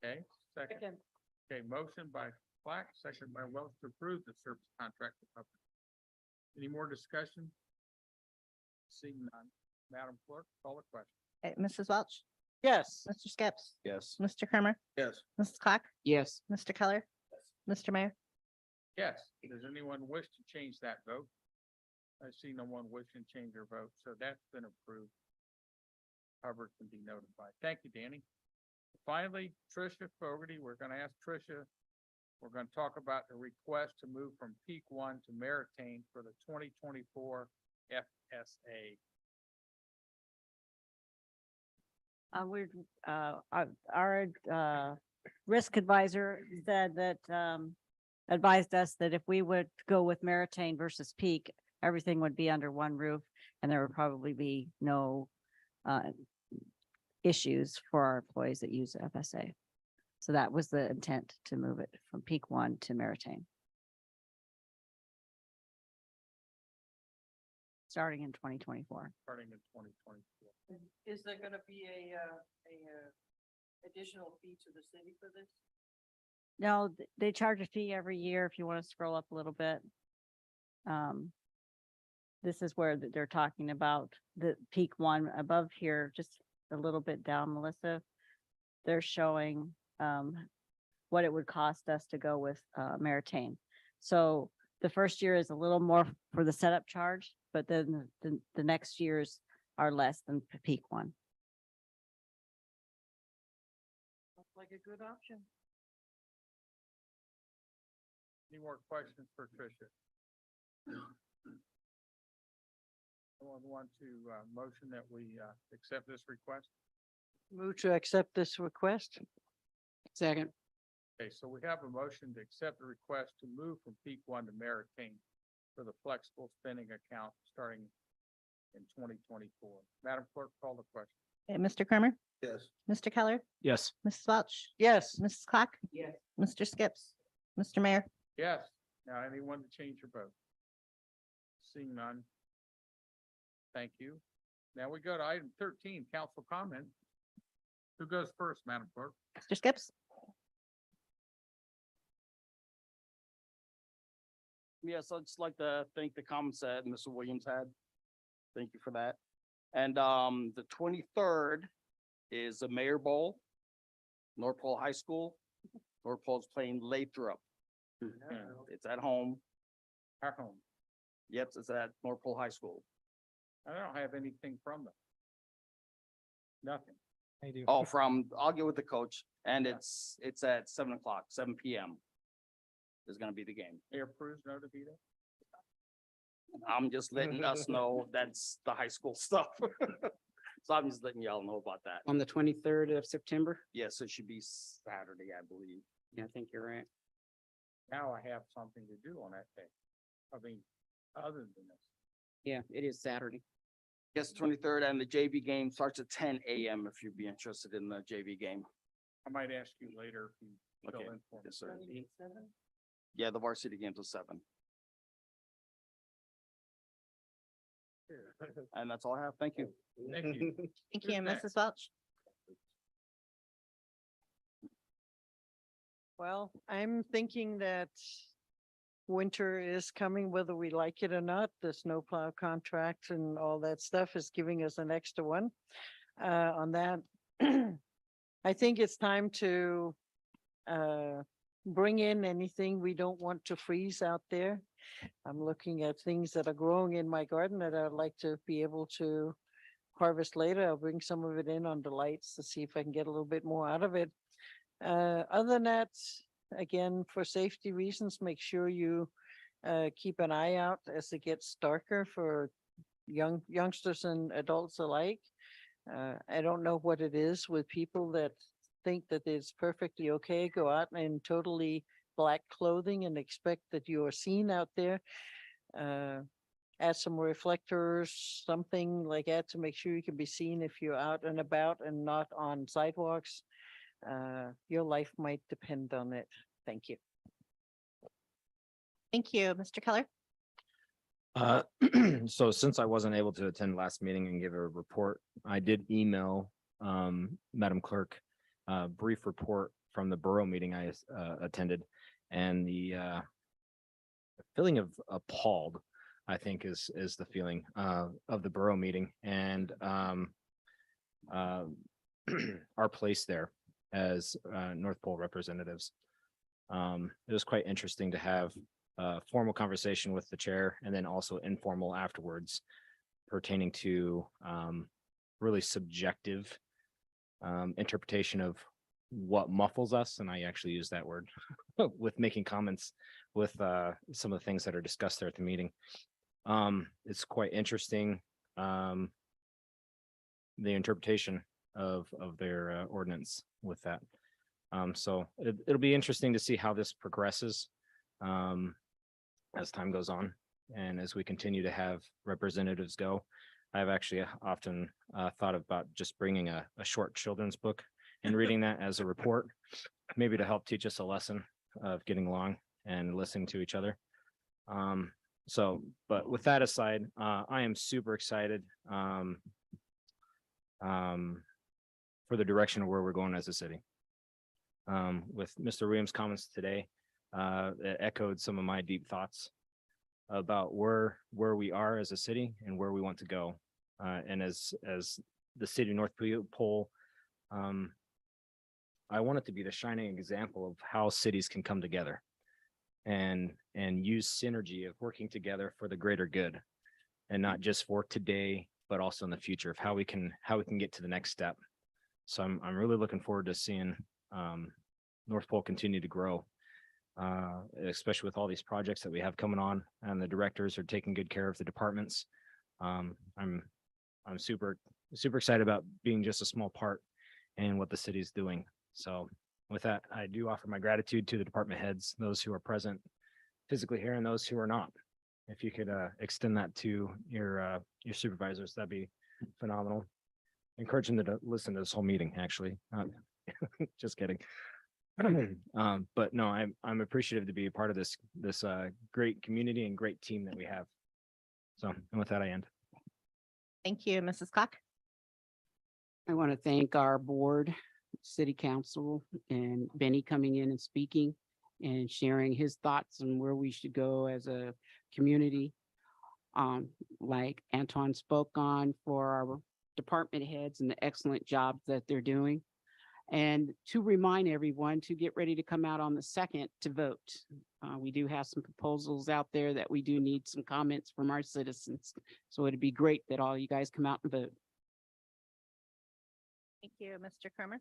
Okay, second. Okay, motion by Black, second by Welch to approve the service contract with Hubbard. Any more discussion? Seeing none. Madam Clerk, call the question. Okay, Mrs. Welch, Yes. Mr. Skips, Yes. Mr. Kramer, Yes. Mrs. Clark, Yes. Mr. Keller, Mr. Mayor. Yes, does anyone wish to change that vote? I see no one wishing to change their vote, so that's been approved. Hubbard can be notified. Thank you, Danny. Finally, Tricia Fogarty, we're gonna ask Tricia, we're gonna talk about the request to move from Peak 1 to Meritain for the 2024 FSA. Our risk advisor said that, advised us that if we would go with Meritain versus Peak, everything would be under one roof and there would probably be no issues for our employees that use FSA. So that was the intent, to move it from Peak 1 to Meritain. Starting in 2024. Starting in 2024. Is there gonna be a additional fee to the city for this? No, they charge a fee every year if you want to scroll up a little bit. This is where they're talking about the Peak 1 above here, just a little bit down, Melissa. They're showing what it would cost us to go with Meritain. So the first year is a little more for the setup charge, but then the next years are less than Peak 1. Looks like a good option. Any more questions for Tricia? Someone want to motion that we accept this request? Move to accept this request. Second. Okay, so we have a motion to accept the request to move from Peak 1 to Meritain for the flexible spending account starting in 2024. Madam Clerk, call the question. Okay, Mr. Kramer, Yes. Mr. Keller, Yes. Mrs. Welch, Yes. Mrs. Clark, Yes. Mr. Skips, Mr. Mayor. Yes. Now, anyone to change your vote? Seeing none. Thank you. Now we go to item 13, council comment. Who goes first, Madam Clerk? Mr. Skips. Yes, I'd just like to thank the comments that Mr. Williams had. Thank you for that. And the 23rd is the Mayor Bowl, North Pole High School. North Pole's playing Lathrop. It's at home. Our home. Yep, it's at North Pole High School. I don't have anything from them. Nothing. Oh, I'll get with the coach, and it's at 7 o'clock, 7 PM. Is gonna be the game. Mayor Cruz, no to be there? I'm just letting us know that's the high school stuff. So I'm just letting y'all know about that. On the 23rd of September? Yes, it should be Saturday, I believe. Yeah, I think you're right. Now I have something to do on that day. I mean, other than this. Yeah, it is Saturday. Yes, 23rd, and the JV game starts at 10 AM if you'd be interested in the JV game. I might ask you later if you fill Okay. in for me. Yes, sir. Yeah, the varsity game's at 7. And that's all I have. Thank you. Thank you. Thank Who's you, next? Mrs. Welch. Well, I'm thinking that winter is coming, whether we like it or not. The snowplow contract and all that stuff is giving us an extra one on that. I think it's time to bring in anything we don't want to freeze out there. I'm looking at things that are growing in my garden that I'd like to be able to harvest later. I'll bring some of it in on the lights to see if I can get a little bit more out of it. Other than that, again, for safety reasons, make sure you keep an eye out as it gets darker for youngsters and adults alike. I don't know what it is with people that think that it's perfectly okay, go out in totally black clothing and expect that you are seen out there. Add some reflectors, something like that to make sure you can be seen if you're out and about and not on sidewalks. Your life might depend on it. Thank you. Thank you, Mr. Keller. So since I wasn't able to attend last meeting and give a report, I did email Madam Clerk a brief report from the borough meeting I attended, and the feeling of appalled, I think is the feeling of the borough meeting and our place there as North Pole representatives. It was quite interesting to have a formal conversation with the chair and then also informal afterwards pertaining to really subjective interpretation of what muffles us. And I actually use that word with making comments with some of the things that are discussed there at the meeting. It's quite interesting, the interpretation of their ordinance with that. So it'll be interesting to see how this progresses as time goes on and as we continue to have representatives go. I've actually often thought about just bringing a short children's book and reading that as a report, maybe to help teach us a lesson of getting along and listening to each other. But with that aside, I am super excited for the direction of where we're going as a city. With Mr. Williams' comments today, it echoed some of my deep thoughts about where we are as a city and where we want to go. And as the city of North Pole, I want it to be the shining example of how cities can come together and use synergy of working together for the greater good, and not just for today, but also in the future of how we can get to the next step. So I'm really looking forward to seeing North Pole continue to grow, especially with all these projects that we have coming on, and the directors are taking good care of the departments. I'm super excited about being just a small part in what the city is doing. So with that, I do offer my gratitude to the department heads, those who are present physically here and those who are not. If you could extend that to your supervisors, that'd be phenomenal. Encourage them to listen to this whole meeting, actually. Just kidding. But no, I'm appreciative to be a part of this great community and great team that we have. So, and with that, I end. Thank you, Mrs. Clock. I want to thank our board, city council, and Benny coming in and speaking and sharing his thoughts on where we should go as a community. Like Anton spoke on, for our department heads and the excellent job that they're doing. And to remind everyone to get ready to come out on the 2nd to vote. We do have some proposals out there that we do need some comments from our citizens. So it'd be great that all you guys come out and vote. Thank you, Mr. Kramer.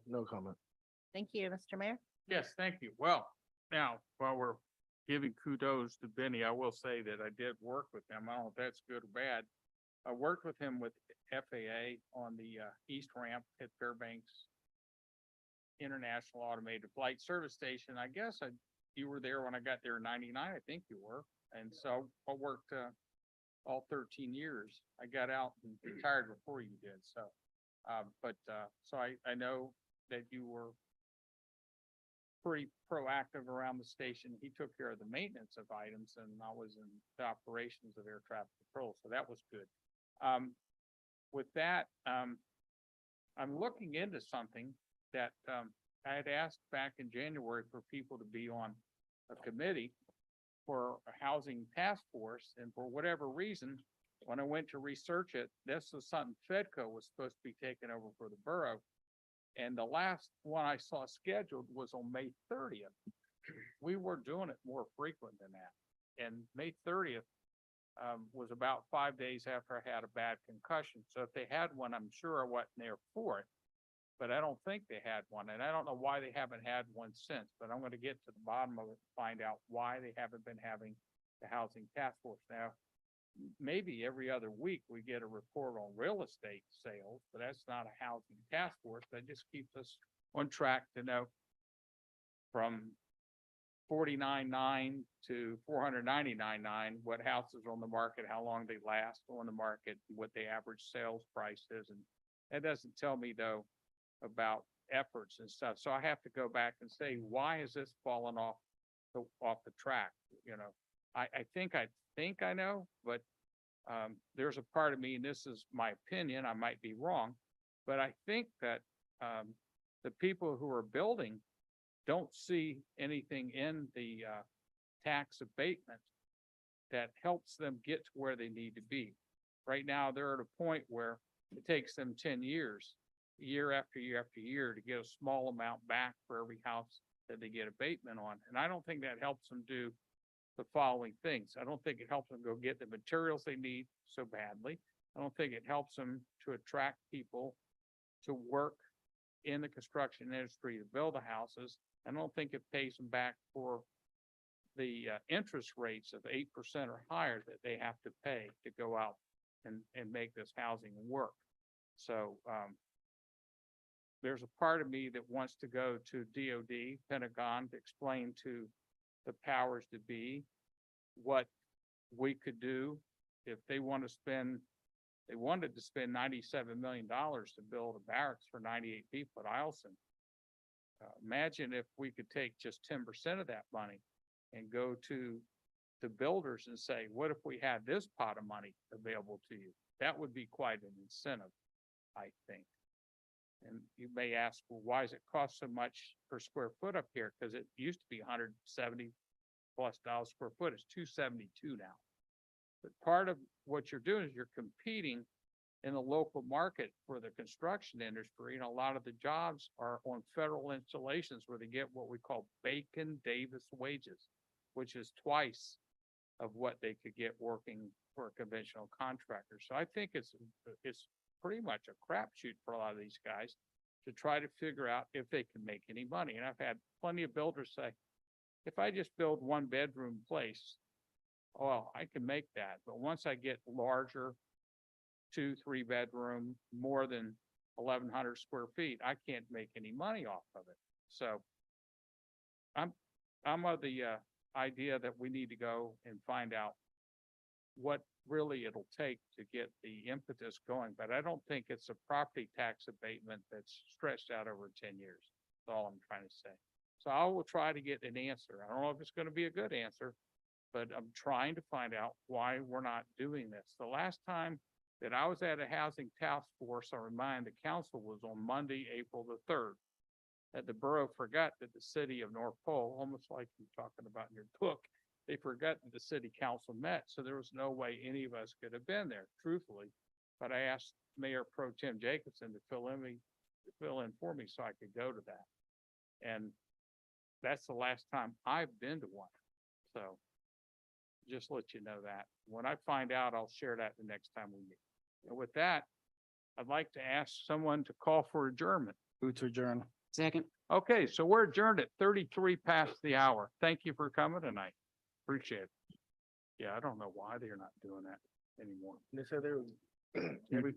No comment. Thank you, Mr. Mayor. Yes, thank you. Well, now, while we're giving kudos to Benny, I will say that I did work with him. I don't know if that's good or bad. I worked with him with FAA on the east ramp at Fairbanks International Automated Flight Service Station. I guess you were there when I got there in '99. I think you were. And so I worked all 13 years. I got out and retired before you did. So, so I know that you were pretty proactive around the station. He took care of the maintenance of items, and I was in the operations of air traffic control. So that was good. With that, I'm looking into something that I had asked back in January for people to be on a committee for a housing task force. And for whatever reason, when I went to research it, this was something Fedco was supposed to be taking over for the borough. And the last one I saw scheduled was on May 30th. We were doing it more frequent than that. And May 30th was about 5 days after I had a bad concussion. So if they had one, I'm sure I wasn't there for it. But I don't think they had one, and I don't know why they haven't had one since, but I'm gonna get to the bottom of it, and find out why they haven't been having the housing task force. Now, maybe every other week we get a report on real estate sales, but that's not a housing task force. That just keeps us on track to know from 49.9 to 499.9, what houses are on the market, how long they last on the market, what the average sales price is. And that doesn't tell me though about efforts and stuff. So I have to go back and say, why is this falling off the track? You know, I think I know, but there's a part of me, and this is my opinion, I might be wrong, but I think that the people who are building don't see anything in the tax abatement that helps them get to where they need to be. Right now, they're at a point where it takes them 10 years, year after year after year, to get a small amount back for every house that they get abatement on. And I don't think that helps them do the following things. I don't think it helps them go get the materials they need so badly. I don't think it helps them to attract people to work in the construction industry to build the houses. I don't think it pays them back for the interest rates of 8% or higher that they have to pay to go out and make this housing work. So there's a part of me that wants to go to DOD, Pentagon, to explain to the powers to be what we could do if they want to spend. They wanted to spend $97 million to build a barracks for 98 people at Eielson. Imagine if we could take just 10% of that money and go to the builders and say, what if we had this pot of money available to you? That would be quite an incentive, I think. And you may ask, well, why does it cost so much per square foot up here? Because it used to be $170+ square foot. It's $272 now. But part of what you're doing is you're competing in the local market for the construction industry. And a lot of the jobs are on federal installations where they get what we call Bacon Davis wages, which is twice of what they could get working for a conventional contractor. So I think it's pretty much a crapshoot for a lot of these guys to try to figure out if they can make any money. And I've had plenty of builders say, if I just build 1-bedroom place, well, I can make that. But once I get larger, 2-3 bedroom, more than 1,100 square feet, I can't make any money off of it. So I'm of the idea that we need to go and find out what really it'll take to get the impetus going. But I don't think it's a property tax abatement that's stretched out over 10 years. That's all I'm trying to say. So I will try to get an answer. I don't know if it's going to be a good answer, but I'm trying to find out why we're not doing this. The last time that I was at a housing task force, I remind the council, was on Monday, April the 3rd. That the borough forgot that the city of North Pole, almost like you're talking about in your book, they forgot that the city council met. So there was no way any of us could have been there, truthfully. But I asked Mayor Pro Tem Jacobson to fill in for me so I could go to that. And that's the last time I've been to one. So just let you know that. When I find out, I'll share that the next time we meet. And with that, I'd like to ask someone to call for adjournment. Move to adjourn. Second. Okay, so we're adjourned at 33 past the hour. Thank you for coming tonight. Appreciate it. Yeah, I don't know why they're not doing that anymore. They said they were every